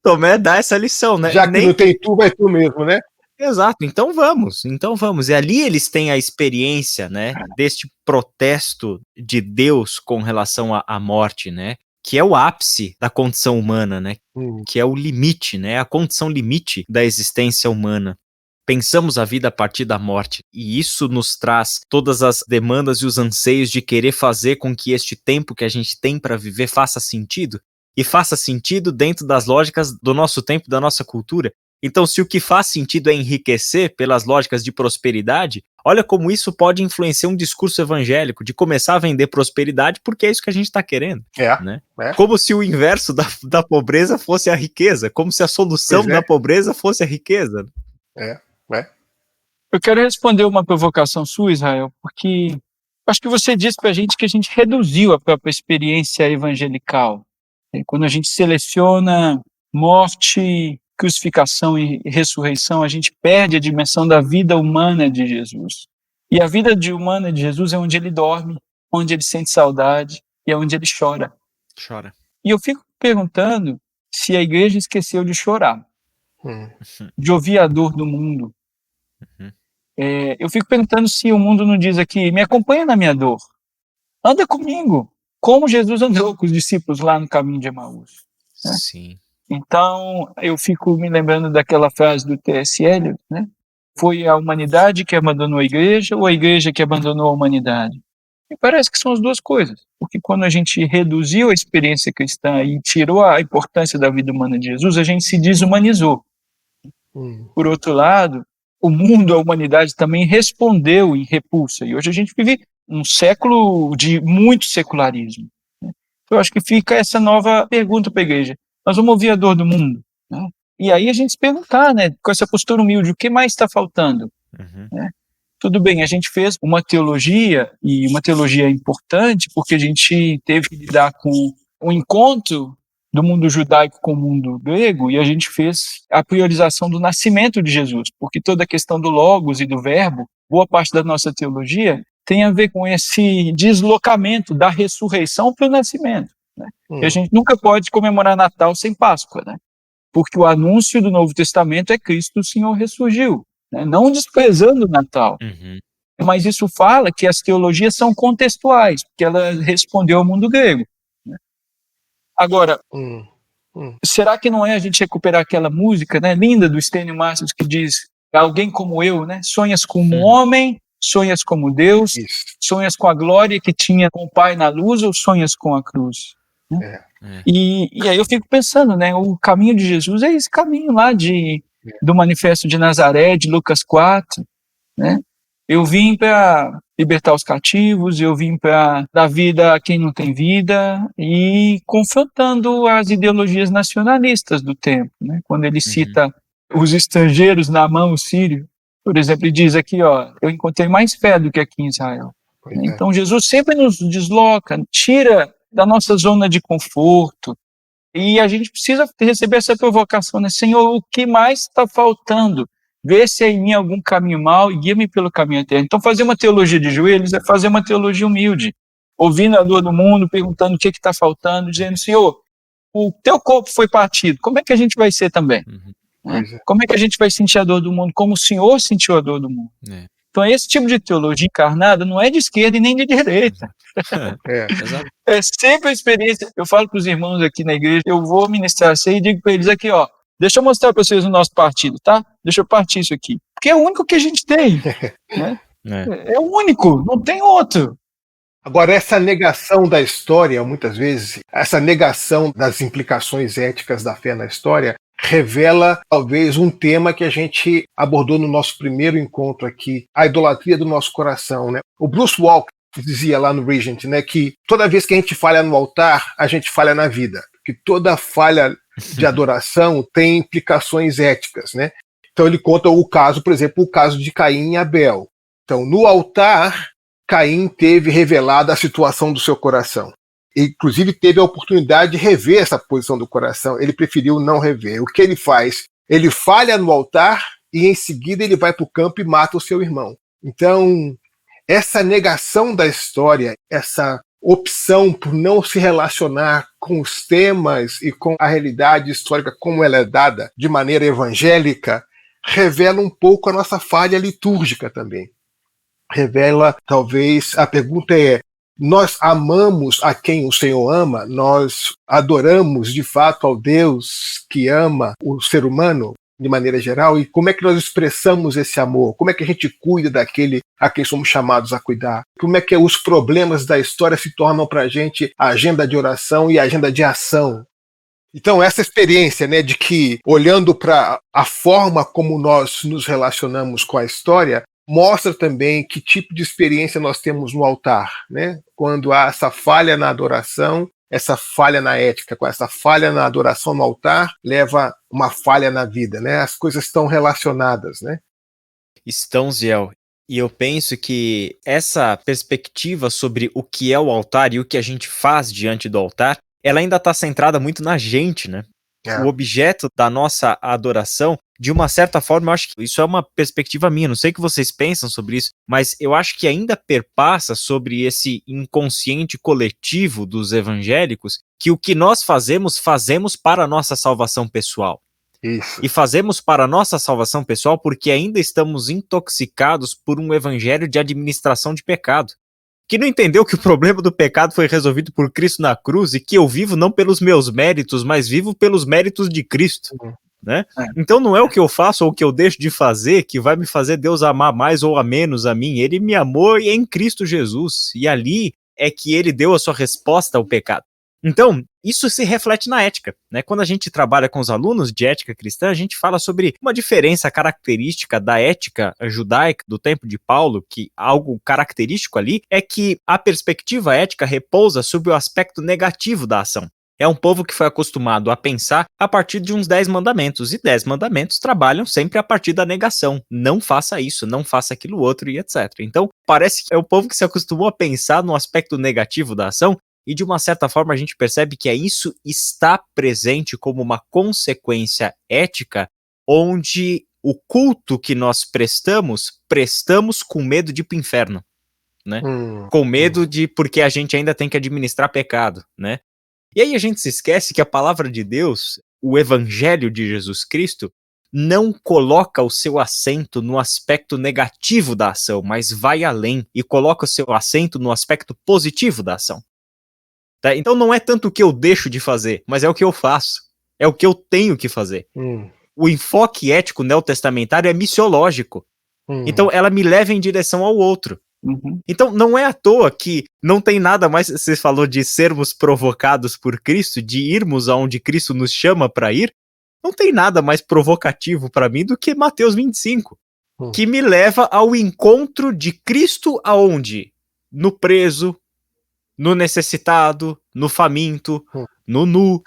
Tomé dá essa lição, né? Já que não tem tu, vai tu mesmo, né? Exato, então vamos. E ali eles têm a experiência, né, deste protesto de Deus com relação à morte, né, que é o ápice da condição humana, né, que é o limite, né, a condição limite da existência humana. Pensamos a vida a partir da morte, e isso nos traz todas as demandas e os anseios de querer fazer com que este tempo que a gente tem para viver faça sentido, e faça sentido dentro das lógicas do nosso tempo, da nossa cultura. Então, se o que faz sentido é enriquecer pelas lógicas de prosperidade, olha como isso pode influenciar um discurso evangélico, de começar a vender prosperidade, porque é isso que a gente está querendo. Né? Como se o inverso da pobreza fosse a riqueza, como se a solução da pobreza fosse a riqueza. Eu quero responder uma provocação sua, Israel, porque acho que você disse para a gente que a gente reduziu a própria experiência evangelical. Quando a gente seleciona morte, crucificação e ressurreição, a gente perde a dimensão da vida humana de Jesus. E a vida humana de Jesus é onde ele dorme, onde ele sente saudade e é onde ele chora. E eu fico perguntando se a igreja esqueceu de chorar, de ouvir a dor do mundo. Eu fico perguntando se o mundo não diz aqui, me acompanha na minha dor, anda comigo, como Jesus andou com os discípulos lá no caminho de Emaús. Né? Sim. Então, eu fico me lembrando daquela frase do T.S. Eliot, né? Foi a humanidade que abandonou a igreja ou a igreja que abandonou a humanidade? E parece que são as duas coisas, porque quando a gente reduziu a experiência cristã e tirou a importância da vida humana de Jesus, a gente se desumanizou. Por outro lado, o mundo, a humanidade também respondeu em repulsa, e hoje a gente vive um século de muito secularismo. Né? Eu acho que fica essa nova pergunta para a igreja. Nós vamos ouvir a dor do mundo, né? E aí a gente se perguntar, né, com essa postura humilde, o que mais está faltando? Né? Tudo bem, a gente fez uma teologia, e uma teologia importante, porque a gente teve que lidar com o encontro do mundo judaico com o mundo grego, e a gente fez a priorização do nascimento de Jesus, porque toda a questão do logos e do verbo, boa parte da nossa teologia, tem a ver com esse deslocamento da ressurreição para o nascimento. Né? E a gente nunca pode comemorar Natal sem Páscoa, né? Porque o anúncio do Novo Testamento é Cristo, o Senhor ressurgiu, né? Não desprezando o Natal. Mas isso fala que as teologias são contextuais, porque ela respondeu ao mundo grego. Né? Agora, será que não é a gente recuperar aquela música, né, linda do Stênio Márcios que diz, alguém como eu, né, sonhas como um homem, sonhas como Deus, sonhas com a glória que tinha com o Pai na luz ou sonhas com a cruz? Né? E aí eu fico pensando, né, o caminho de Jesus é esse caminho lá do Manifesto de Nazaré, de Lucas 4, né? Eu vim para libertar os cativos, eu vim para dar vida a quem não tem vida, e confrontando as ideologias nacionalistas do tempo, né? Quando ele cita os estrangeiros na mão, o sírio, por exemplo, ele diz aqui, eu encontrei mais fé do que aqui em Israel. Então Jesus sempre nos desloca, tira da nossa zona de conforto, e a gente precisa receber essa provocação, né? Senhor, o que mais está faltando? Vê se há em mim algum caminho mau e guia-me pelo caminho eterno. Então fazer uma teologia de joelhos é fazer uma teologia humilde, ouvindo a dor do mundo, perguntando o que está faltando, dizendo, Senhor, o teu corpo foi partido, como é que a gente vai ser também? Né? Como é que a gente vai sentir a dor do mundo como o Senhor sentiu a dor do mundo? Então esse tipo de teologia encarnada não é de esquerda e nem de direita. É sempre a experiência. Eu falo para os irmãos aqui na igreja, eu vou ministrar assim e digo para eles aqui, ó, deixa eu mostrar para vocês o nosso partido, tá? Deixa eu partir isso aqui. Porque é o único que a gente tem. Né? É o único, não tem outro. Agora, essa negação da história, muitas vezes, essa negação das implicações éticas da fé na história, revela talvez um tema que a gente abordou no nosso primeiro encontro aqui, a idolatria do nosso coração. Né? O Bruce Walker dizia lá no Regent, né, que toda vez que a gente falha no altar, a gente falha na vida. Que toda falha de adoração tem implicações éticas. Né? Então ele conta o caso, por exemplo, o caso de Caim e Abel. Então, no altar, Caim teve revelada a situação do seu coração. Inclusive, teve a oportunidade de rever essa posição do coração. Ele preferiu não rever. O que ele faz? Ele falha no altar e, em seguida, ele vai para o campo e mata o seu irmão. Então, essa negação da história, essa opção por não se relacionar com os temas e com a realidade histórica como ela é dada de maneira evangélica, revela um pouco a nossa falha litúrgica também. Revela, talvez, a pergunta é, nós amamos a quem o Senhor ama? Nós adoramos, de fato, ao Deus que ama o ser humano, de maneira geral? E como é que nós expressamos esse amor? Como é que a gente cuida daquele a quem somos chamados a cuidar? Como é que os problemas da história se tornam para a gente a agenda de oração e a agenda de ação? Então, essa experiência, né, de que, olhando para a forma como nós nos relacionamos com a história, mostra também que tipo de experiência nós temos no altar, né? Quando há essa falha na adoração, essa falha na ética, com essa falha na adoração no altar, leva uma falha na vida, né? As coisas estão relacionadas, né? Estão, Ziel. E eu penso que essa perspectiva sobre o que é o altar e o que a gente faz diante do altar, ela ainda está centrada muito na gente, né? O objeto da nossa adoração, de uma certa forma, eu acho que isso é uma perspectiva minha, não sei o que vocês pensam sobre isso, mas eu acho que ainda perpassa sobre esse inconsciente coletivo dos evangélicos, que o que nós fazemos para a nossa salvação pessoal. Isso. E fazemos para a nossa salvação pessoal porque ainda estamos intoxicados por um evangelho de administração de pecado. Que não entendeu que o problema do pecado foi resolvido por Cristo na cruz e que eu vivo não pelos meus méritos, mas vivo pelos méritos de Cristo, né? Então não é o que eu faço ou o que eu deixo de fazer que vai me fazer Deus amar mais ou a menos a mim. Ele me amou em Cristo Jesus e ali é que ele deu a sua resposta ao pecado. Então, isso se reflete na ética, né? Quando a gente trabalha com os alunos de ética cristã, a gente fala sobre uma diferença característica da ética judaica do tempo de Paulo, que algo característico ali é que a perspectiva ética repousa sobre o aspecto negativo da ação. É um povo que foi acostumado a pensar a partir de uns 10 mandamentos, e 10 mandamentos trabalham sempre a partir da negação. Não faça isso, não faça aquilo outro e etc. Então, parece que é o povo que se acostumou a pensar no aspecto negativo da ação, e de uma certa forma a gente percebe que isso está presente como uma consequência ética, onde o culto que nós prestamos com medo de ir para o inferno, né? Com medo de, porque a gente ainda tem que administrar pecado, né? E aí a gente se esquece que a palavra de Deus, o evangelho de Jesus Cristo, não coloca o seu acento no aspecto negativo da ação, mas vai além e coloca o seu acento no aspecto positivo da ação. Tá? Então não é tanto o que eu deixo de fazer, mas é o que eu faço. É o que eu tenho que fazer. O enfoque ético neotestamentário é missiológico. Então ela me leva em direção ao outro. Então não é à toa que não tem nada mais, você falou de sermos provocados por Cristo, de irmos aonde Cristo nos chama para ir, não tem nada mais provocativo para mim do que Mateus 25, que me leva ao encontro de Cristo aonde? No preso, no necessitado, no faminto, no nu.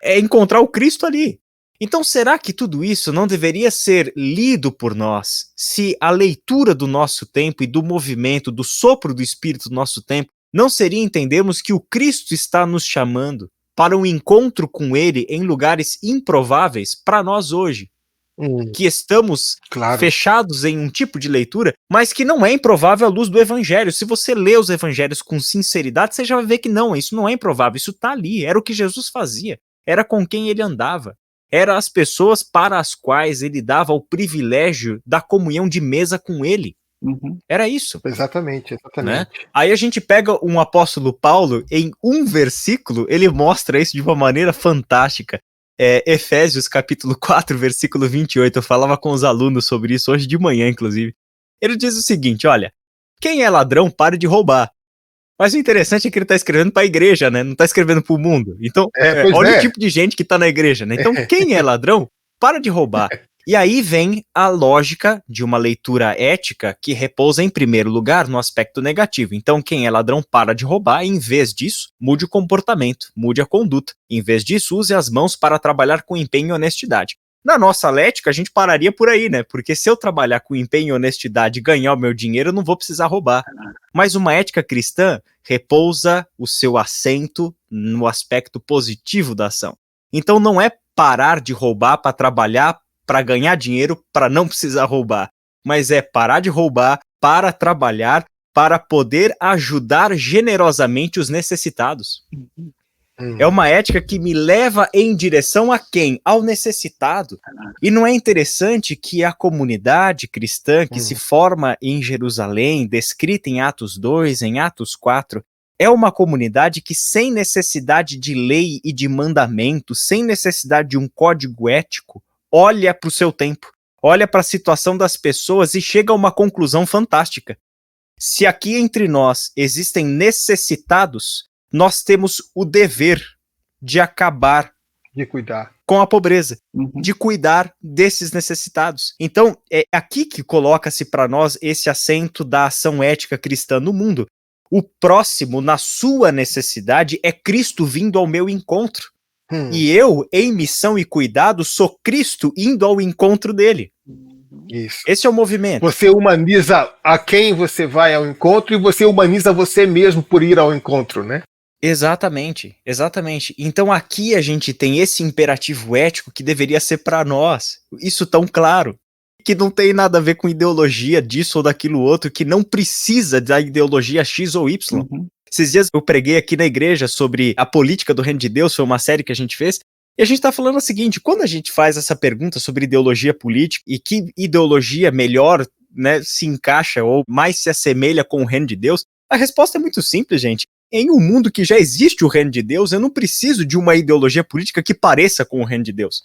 É encontrar o Cristo ali. Então, será que tudo isso não deveria ser lido por nós se a leitura do nosso tempo e do movimento, do sopro do Espírito do nosso tempo, não seria entendermos que o Cristo está nos chamando para um encontro com Ele em lugares improváveis para nós hoje? que estamos Claro. fechados em um tipo de leitura, mas que não é improvável à luz do evangelho. Se você lê os evangelhos com sinceridade, você já vai ver que não, isso não é improvável, isso está ali, era o que Jesus fazia, era com quem ele andava, eram as pessoas para as quais ele dava o privilégio da comunhão de mesa com ele. Era isso. Exatamente, Né? exatamente. Aí a gente pega um apóstolo Paulo, em um versículo, ele mostra isso de uma maneira fantástica. Efésios capítulo 4, versículo 28, eu falava com os alunos sobre isso hoje de manhã, inclusive. Ele diz o seguinte, olha, quem é ladrão, pare de roubar. Mas o interessante é que ele está escrevendo para a igreja, né? Não está escrevendo para o mundo. Então, olha o tipo de gente que está na igreja, né? Então, quem é ladrão, para de roubar. E aí vem a lógica de uma leitura ética que repousa em primeiro lugar no aspecto negativo. Então, quem é ladrão para de roubar e, em vez disso, mude o comportamento, mude a conduta. Em vez disso, use as mãos para trabalhar com empenho e honestidade. Na nossa ética, a gente pararia por aí, né? Porque se eu trabalhar com empenho e honestidade e ganhar o meu dinheiro, eu não vou precisar roubar. Mas uma ética cristã repousa o seu assento no aspecto positivo da ação. Então, não é parar de roubar para trabalhar para ganhar dinheiro, para não precisar roubar, mas é parar de roubar para trabalhar, para poder ajudar generosamente os necessitados. É uma ética que me leva em direção a quem? Ao necessitado. E não é interessante que a comunidade cristã que se forma em Jerusalém, descrita em Atos 2, em Atos 4, é uma comunidade que, sem necessidade de lei e de mandamento, sem necessidade de um código ético, olha para o seu tempo, olha para a situação das pessoas e chega a uma conclusão fantástica. Se aqui entre nós existem necessitados, nós temos o dever de acabar De cuidar com a pobreza, de cuidar desses necessitados. Então, é aqui que coloca-se para nós esse assento da ação ética cristã no mundo. O próximo, na sua necessidade, é Cristo vindo ao meu encontro. E eu, em missão e cuidado, sou Cristo indo ao encontro dele. Isso. Esse é o movimento. Você humaniza a quem você vai ao encontro e você humaniza você mesmo por ir ao encontro, né? Exatamente, exatamente. Então aqui a gente tem esse imperativo ético que deveria ser para nós. Isso tão claro. Que não tem nada a ver com ideologia disso ou daquilo outro, que não precisa da ideologia X ou Y. Esses dias eu preguei aqui na igreja sobre a política do reino de Deus, foi uma série que a gente fez, e a gente tá falando o seguinte, quando a gente faz essa pergunta sobre ideologia política e que ideologia melhor, né, se encaixa ou mais se assemelha com o reino de Deus, a resposta é muito simples, gente. Em um mundo que já existe o reino de Deus, eu não preciso de uma ideologia política que pareça com o reino de Deus.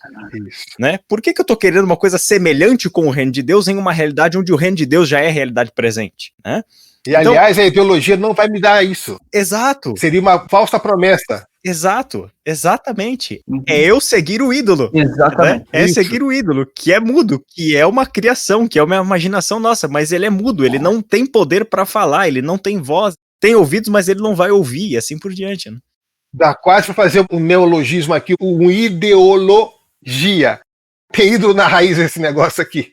Isso. Né? Por que eu tô querendo uma coisa semelhante com o reino de Deus em uma realidade onde o reino de Deus já é realidade presente? Né? E, então, aliás, a ideologia não vai me dar isso. Exato. Seria uma falsa promessa. Exato, exatamente. É eu seguir o ídolo. Exatamente. Né? É seguir o ídolo, que é mudo, que é uma criação, que é uma imaginação nossa, mas ele é mudo, ele não tem poder para falar, ele não tem voz, tem ouvidos, mas ele não vai ouvir, e assim por diante. Né? Dá quase para fazer um neologismo aqui, uma ideologia. Tem ídolo na raiz esse negócio aqui.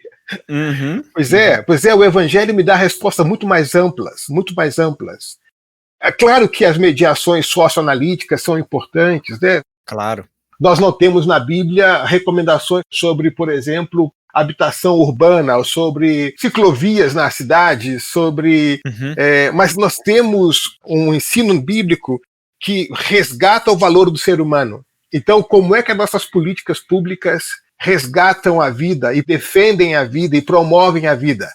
Pois é, o evangelho me dá respostas muito mais amplas, muito mais amplas. É claro que as mediações socioanalíticas são importantes, né? Claro. Nós não temos na Bíblia recomendações sobre, por exemplo, habitação urbana, sobre ciclovias na cidade, sobre... mas nós temos um ensino bíblico que resgata o valor do ser humano. Então, como é que as nossas políticas públicas resgatam a vida e defendem a vida e promovem a vida?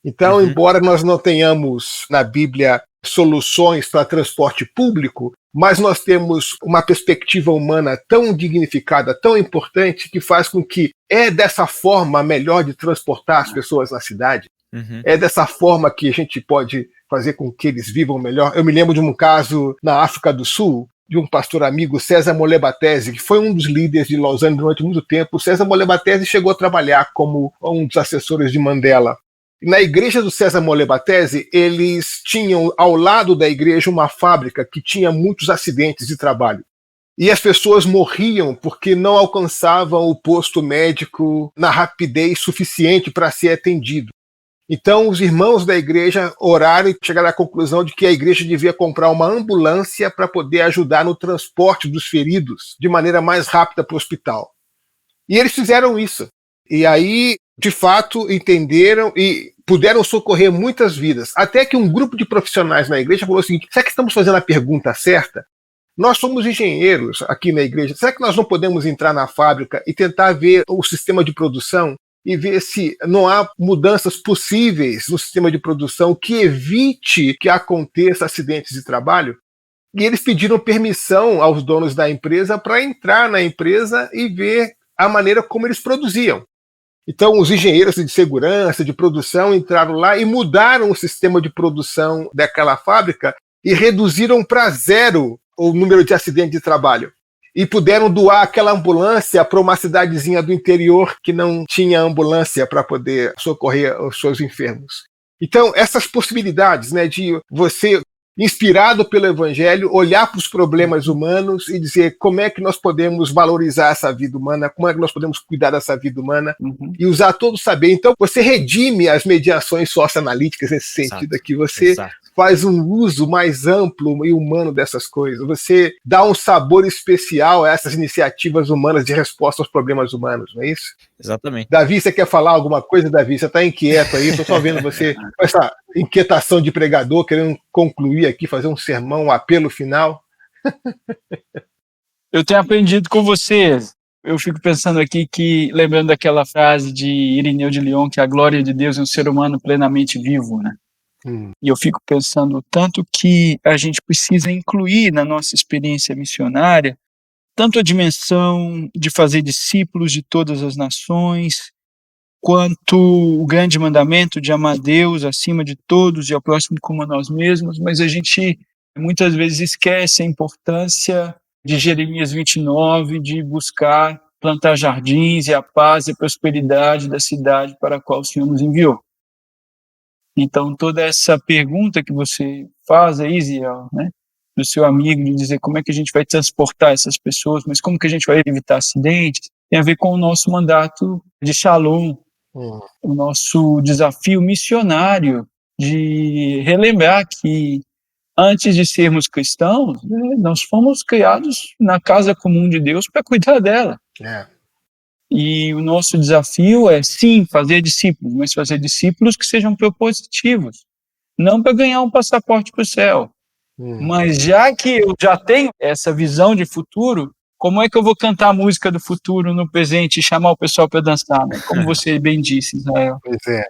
Então, embora nós não tenhamos na Bíblia soluções para transporte público, mas nós temos uma perspectiva humana tão dignificada, tão importante, que faz com que é dessa forma melhor de transportar as pessoas na cidade. É dessa forma que a gente pode fazer com que eles vivam melhor. Eu me lembro de um caso na África do Sul, de um pastor amigo, César Molebatese, que foi um dos líderes de Lausanne durante muito tempo. O César Molebatese chegou a trabalhar como um dos assessores de Mandela. Na igreja do César Molebatese, eles tinham ao lado da igreja uma fábrica que tinha muitos acidentes de trabalho. E as pessoas morriam porque não alcançavam o posto médico na rapidez suficiente para ser atendido. Então, os irmãos da igreja oraram e chegaram à conclusão de que a igreja devia comprar uma ambulância para poder ajudar no transporte dos feridos de maneira mais rápida para o hospital. E eles fizeram isso. E aí, de fato, entenderam e puderam socorrer muitas vidas. Até que um grupo de profissionais na igreja falou o seguinte: será que estamos fazendo a pergunta certa? Nós somos engenheiros aqui na igreja. Será que nós não podemos entrar na fábrica e tentar ver o sistema de produção e ver se não há mudanças possíveis no sistema de produção que evite que aconteça acidentes de trabalho? E eles pediram permissão aos donos da empresa para entrar na empresa e ver a maneira como eles produziam. Então, os engenheiros de segurança, de produção, entraram lá e mudaram o sistema de produção daquela fábrica e reduziram para 0 o número de acidentes de trabalho. E puderam doar aquela ambulância para uma cidadezinha do interior que não tinha ambulância para poder socorrer os seus enfermos. Então, essas possibilidades, né, de você, inspirado pelo Evangelho, olhar para os problemas humanos e dizer como é que nós podemos valorizar essa vida humana, como é que nós podemos cuidar dessa vida humana, e usar todo o saber. Então, você redime as mediações socioanalíticas nesse sentido aqui. Você faz um uso mais amplo e humano dessas coisas. Você dá um sabor especial a essas iniciativas humanas de resposta aos problemas humanos, não é isso? Exatamente. Davi, você quer falar alguma coisa, Davi? Você está inquieto aí, estou só vendo você com essa inquietação de pregador, querendo concluir aqui, fazer um sermão, um apelo final. Eu tenho aprendido com você. Eu fico pensando aqui que, lembrando daquela frase de Irineu de Lyon, que a glória de Deus é um ser humano plenamente vivo, né? E eu fico pensando tanto que a gente precisa incluir na nossa experiência missionária tanto a dimensão de fazer discípulos de todas as nações, quanto o grande mandamento de amar Deus acima de todos e ao próximo como a nós mesmos, mas a gente muitas vezes esquece a importância de Jeremias 29, de buscar plantar jardins e a paz e a prosperidade da cidade para a qual o Senhor nos enviou. Então, toda essa pergunta que você faz aí, Ziel, né, do seu amigo, de dizer como é que a gente vai transportar essas pessoas, mas como que a gente vai evitar acidentes, tem a ver com o nosso mandato de Shalom, o nosso desafio missionário de relembrar que, antes de sermos cristãos, né, nós fomos criados na casa comum de Deus para cuidar dela. E o nosso desafio é, sim, fazer discípulos, mas fazer discípulos que sejam propositivos. Não para ganhar um passaporte para o céu. Mas já que eu já tenho essa visão de futuro, como é que eu vou cantar a música do futuro no presente e chamar o pessoal para dançar? Né? Como você bem disse, Israel. Pois é.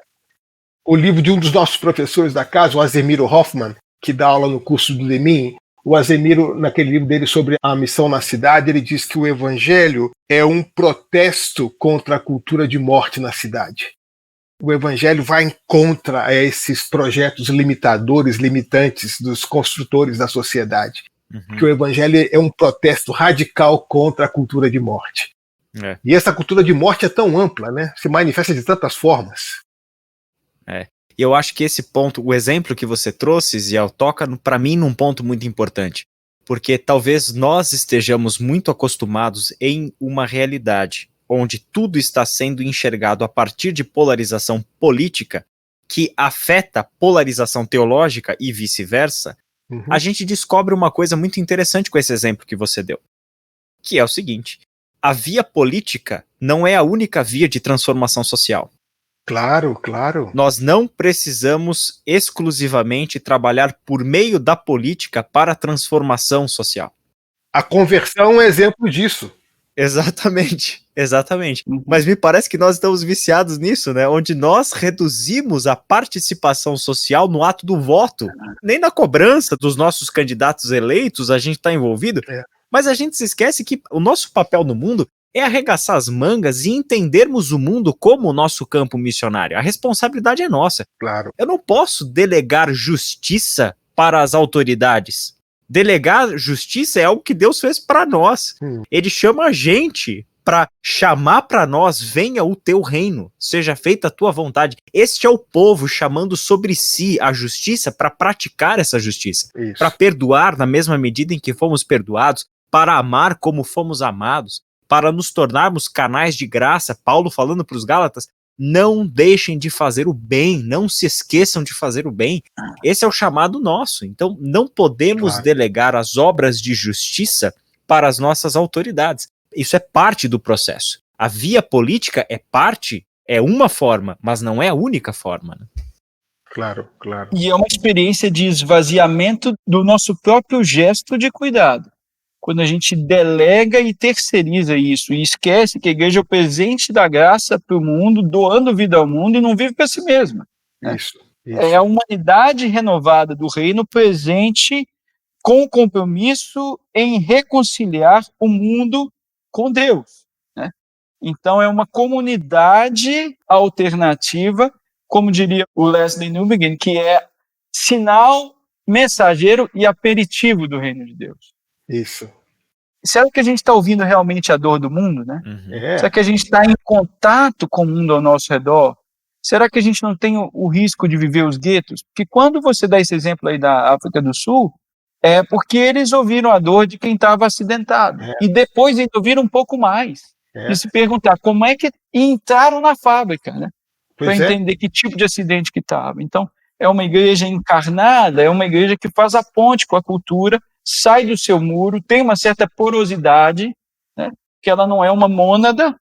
O livro de um dos nossos professores da casa, o Azemiro Hoffman, que dá aula no curso do DEMIN, o Azemiro, naquele livro dele sobre a missão na cidade, ele diz que o evangelho é um protesto contra a cultura de morte na cidade. O evangelho vai contra esses projetos limitadores, limitantes dos construtores da sociedade. Porque o evangelho é um protesto radical contra a cultura de morte. E essa cultura de morte é tão ampla, né? Se manifesta de tantas formas. E eu acho que esse ponto, o exemplo que você trouxe, Ziel, toca para mim num ponto muito importante. Porque talvez nós estejamos muito acostumados em uma realidade onde tudo está sendo enxergado a partir de polarização política, que afeta a polarização teológica e vice-versa. A gente descobre uma coisa muito interessante com esse exemplo que você deu, que é o seguinte: a via política não é a única via de transformação social. Claro, claro. Nós não precisamos exclusivamente trabalhar por meio da política para a transformação social. A conversão é um exemplo disso. Exatamente, exatamente. Mas me parece que nós estamos viciados nisso, né? Onde nós reduzimos a participação social no ato do voto. Nem na cobrança dos nossos candidatos eleitos a gente está envolvido, mas a gente se esquece que o nosso papel no mundo é arregaçar as mangas e entendermos o mundo como o nosso campo missionário. A responsabilidade é nossa. Claro. Eu não posso delegar justiça para as autoridades. Delegar justiça é algo que Deus fez para nós. Ele chama a gente para chamar para nós: venha o teu reino, seja feita a tua vontade. Este é o povo chamando sobre si a justiça para praticar essa justiça, para perdoar na mesma medida em que fomos perdoados, para amar como fomos amados, para nos tornarmos canais de graça. Paulo falando para os Gálatas: não deixem de fazer o bem, não se esqueçam de fazer o bem. Esse é o chamado nosso. Então, não podemos delegar as obras de justiça para as nossas autoridades. Isso é parte do processo. a via política é uma forma, mas não é a única forma, né? Claro, claro. E é uma experiência de esvaziamento do nosso próprio gesto de cuidado. Quando a gente delega e terceiriza isso e esquece que a igreja é o presente da graça para o mundo, doando vida ao mundo e não vive para si mesma, né? Isso. É a humanidade renovada do reino presente com o compromisso em reconciliar o mundo com Deus, né? Então é uma comunidade alternativa, como diria o Leslie Newbegin, que é sinal, mensageiro e aperitivo do reino de Deus. Isso. Será que a gente está ouvindo realmente a dor do mundo, né? É. Será que a gente está em contato com o mundo ao nosso redor? Será que a gente não tem o risco de viver os guetos? Porque quando você dá esse exemplo aí da África do Sul, é porque eles ouviram a dor de quem estava acidentado. É. E depois ainda ouviram um pouco mais. É. E se perguntar como é que entraram na fábrica, né? Para Pois é. entender que tipo de acidente que estava. Então, é uma igreja encarnada, é uma igreja que faz a ponte com a cultura, sai do seu muro, tem uma certa porosidade, né? Que ela não é uma mônada,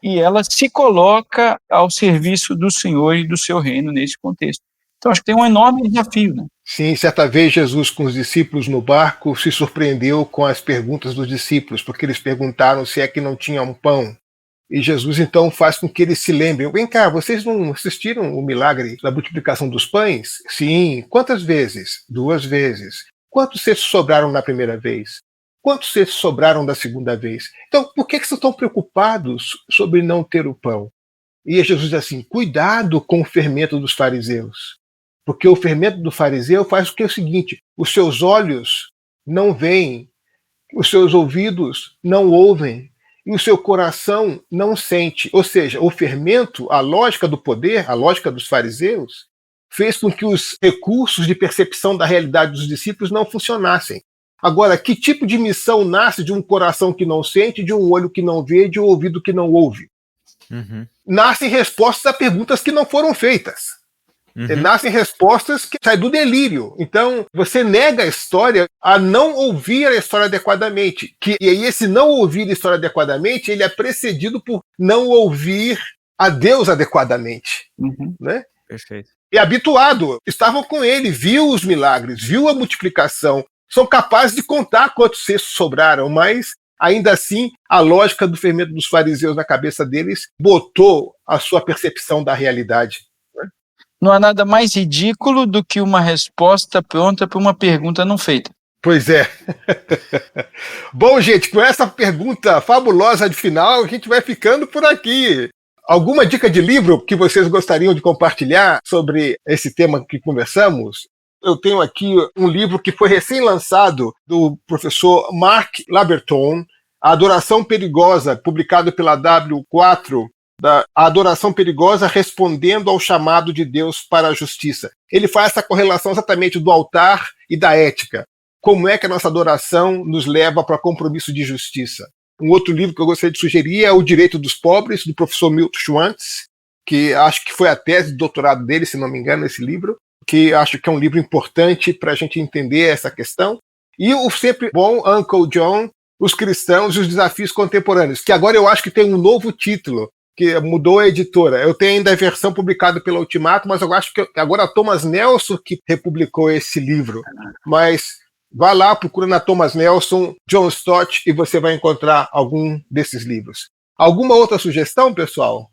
e ela se coloca ao serviço do Senhor e do seu reino nesse contexto. Então, acho que tem um enorme desafio, né? Sim, certa vez Jesus com os discípulos no barco se surpreendeu com as perguntas dos discípulos, porque eles perguntaram se é que não tinha um pão. E Jesus então faz com que eles se lembrem. Vem cá, vocês não assistiram o milagre da multiplicação dos pães? Sim. Quantas vezes? 2 vezes. Quantos cestos sobraram na primeira vez? Quantos cestos sobraram da segunda vez? Então, por que vocês estão preocupados sobre não ter o pão? E Jesus diz assim, cuidado com o fermento dos fariseus. Porque o fermento do fariseu faz o que é o seguinte, os seus olhos não veem, os seus ouvidos não ouvem, e o seu coração não sente. Ou seja, o fermento, a lógica do poder, a lógica dos fariseus, fez com que os recursos de percepção da realidade dos discípulos não funcionassem. Agora, que tipo de missão nasce de um coração que não sente, de um olho que não vê, de um ouvido que não ouve? Nascem respostas a perguntas que não foram feitas. Nascem respostas que saem do delírio. Então, você nega a história a não ouvir a história adequadamente. E aí, esse não ouvir a história adequadamente, ele é precedido por não ouvir a Deus adequadamente. Né? Perfeito. E habituado, estavam com ele, viu os milagres, viu a multiplicação, são capazes de contar quantos cestos sobraram, mas ainda assim, a lógica do fermento dos fariseus na cabeça deles botou a sua percepção da realidade. Não há nada mais ridículo do que uma resposta pronta para uma pergunta não feita. Pois é. Bom, gente, com essa pergunta fabulosa de final, a gente vai ficando por aqui. Alguma dica de livro que vocês gostariam de compartilhar sobre esse tema que conversamos? Eu tenho aqui um livro que foi recém-lançado do professor Mark Laberton, A Adoração Perigosa, publicado pela W4, A Adoração Perigosa respondendo ao chamado de Deus para a justiça. Ele faz essa correlação exatamente do altar e da ética. Como é que a nossa adoração nos leva para compromisso de justiça? Um outro livro que eu gostaria de sugerir é O Direito dos Pobres, do professor Milton Schwantz, que acho que foi a tese de doutorado dele, se não me engano, esse livro, que acho que é um livro importante para a gente entender essa questão. E o sempre bom Uncle John, Os Cristãos e os Desafios Contemporâneos, que agora eu acho que tem um novo título, que mudou a editora. Eu tenho ainda a versão publicada pela Ultimato, mas eu acho que agora a Thomas Nelson que republicou esse livro. Mas vá lá, procura na Thomas Nelson, John Stott, e você vai encontrar algum desses livros. Alguma outra sugestão, pessoal?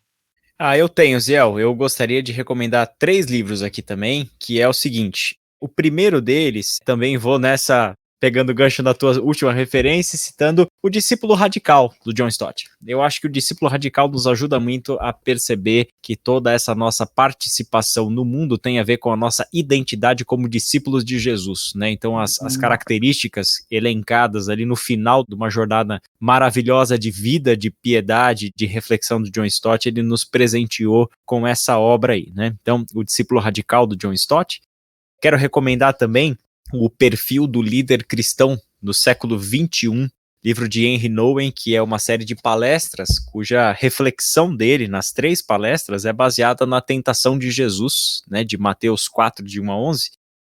Eu tenho, Ziel. Eu gostaria de recomendar 3 livros aqui também, que é o seguinte. O primeiro deles, também vou nessa, pegando o gancho da tua última referência, citando O Discípulo Radical, do John Stott. Eu acho que o Discípulo Radical nos ajuda muito a perceber que toda essa nossa participação no mundo tem a ver com a nossa identidade como discípulos de Jesus, né? Então, as características elencadas ali no final de uma jornada maravilhosa de vida, de piedade, de reflexão do John Stott, ele nos presenteou com essa obra aí, né? Então, O Discípulo Radical, do John Stott. Quero recomendar também O Perfil do Líder Cristão do século XXI, livro de Henry Nouwen, que é uma série de palestras cuja reflexão dele nas 3 palestras é baseada na tentação de Jesus, né, de Mateus 4, de 1 a 11.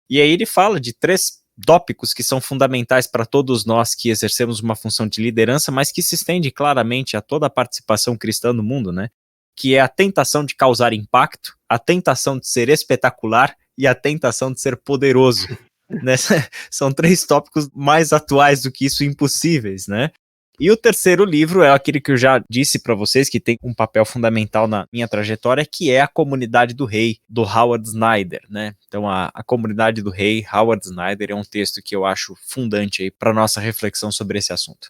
E aí ele fala de 3 tópicos que são fundamentais para todos nós que exercemos uma função de liderança, mas que se estende claramente a toda a participação cristã no mundo, né? Que é a tentação de causar impacto, a tentação de ser espetacular e a tentação de ser poderoso. Né? São 3 tópicos mais atuais do que isso, impossíveis, né? E o terceiro livro é aquele que eu já disse para vocês, que tem um papel fundamental na minha trajetória, que é A Comunidade do Rei, do Howard Snyder, né? Então, a Comunidade do Rei, Howard Snyder, é um texto que eu acho fundante aí para nossa reflexão sobre esse assunto.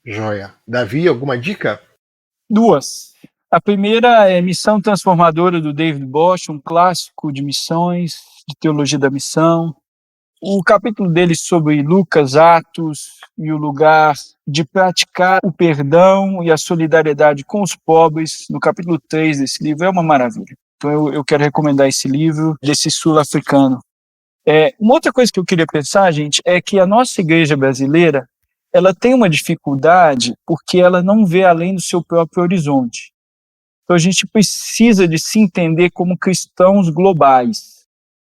Joia. Davi, alguma dica? 2. A primeira é Missão Transformadora, do David Bosch, um clássico de missões, de teologia da missão. O capítulo dele sobre Lucas, Atos e o lugar de praticar o perdão e a solidariedade com os pobres, no capítulo 3 desse livro, é uma maravilha. Então eu quero recomendar esse livro desse sul-africano. Uma outra coisa que eu queria pensar, gente, é que a nossa igreja brasileira, ela tem uma dificuldade porque ela não vê além do seu próprio horizonte. Então a gente precisa de se entender como cristãos globais.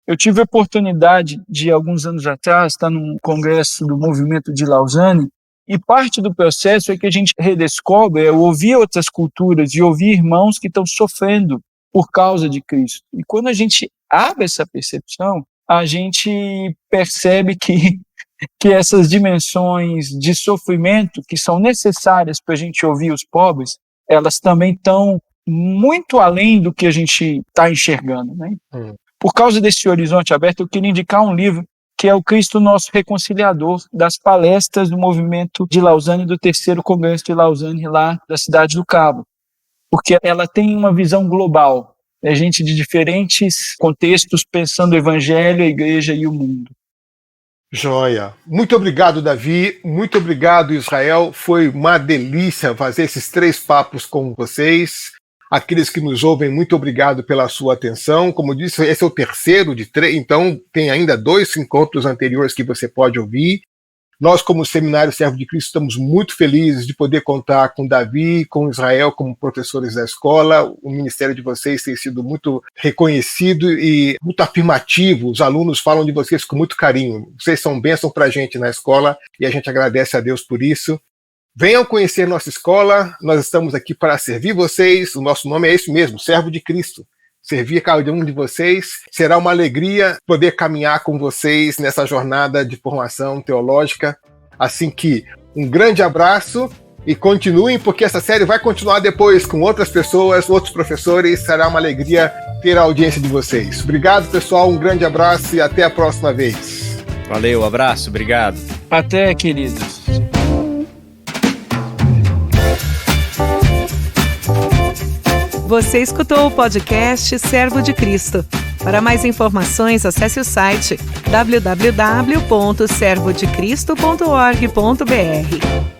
Eu tive a oportunidade de, alguns anos atrás, estar num congresso do movimento de Lausanne, e parte do processo é que a gente redescobre, ouvir outras culturas e ouvir irmãos que estão sofrendo por causa de Cristo. E quando a gente abre essa percepção, a gente percebe que essas dimensões de sofrimento que são necessárias para a gente ouvir os pobres, elas também estão muito além do que a gente está enxergando, né? Por causa desse horizonte aberto, eu queria indicar um livro que é o Cristo Nosso Reconciliador, das palestras do movimento de Lausanne, do 3º Congresso de Lausanne, lá da Cidade do Cabo. Porque ela tem uma visão global, gente de diferentes contextos pensando o evangelho, a igreja e o mundo. Joia. Muito obrigado, Davi. Muito obrigado, Israel. Foi uma delícia fazer esses 3 papos com vocês. Aqueles que nos ouvem, muito obrigado pela sua atenção. Como disse, esse é o terceiro de 3, então tem ainda 2 encontros anteriores que você pode ouvir. Nós, como Seminário Servo de Cristo, estamos muito felizes de poder contar com Davi, com Israel como professores da escola. O ministério de vocês tem sido muito reconhecido e muito afirmativo. Os alunos falam de vocês com muito carinho. Vocês são bênção para a gente na escola e a gente agradece a Deus por isso. Venham conhecer nossa escola, nós estamos aqui para servir vocês, o nosso nome é esse mesmo, Servo de Cristo. Servir cada um de vocês, será uma alegria poder caminhar com vocês nessa jornada de formação teológica. Assim que, um grande abraço e continuem, porque essa série vai continuar depois com outras pessoas, outros professores, será uma alegria ter a audiência de vocês. Obrigado, pessoal, um grande abraço e até a próxima vez. Valeu, abraço, obrigado. Até, queridos. Você escutou o podcast Servo de Cristo. Para mais informações, acesse o site www.servodecristo.org.br.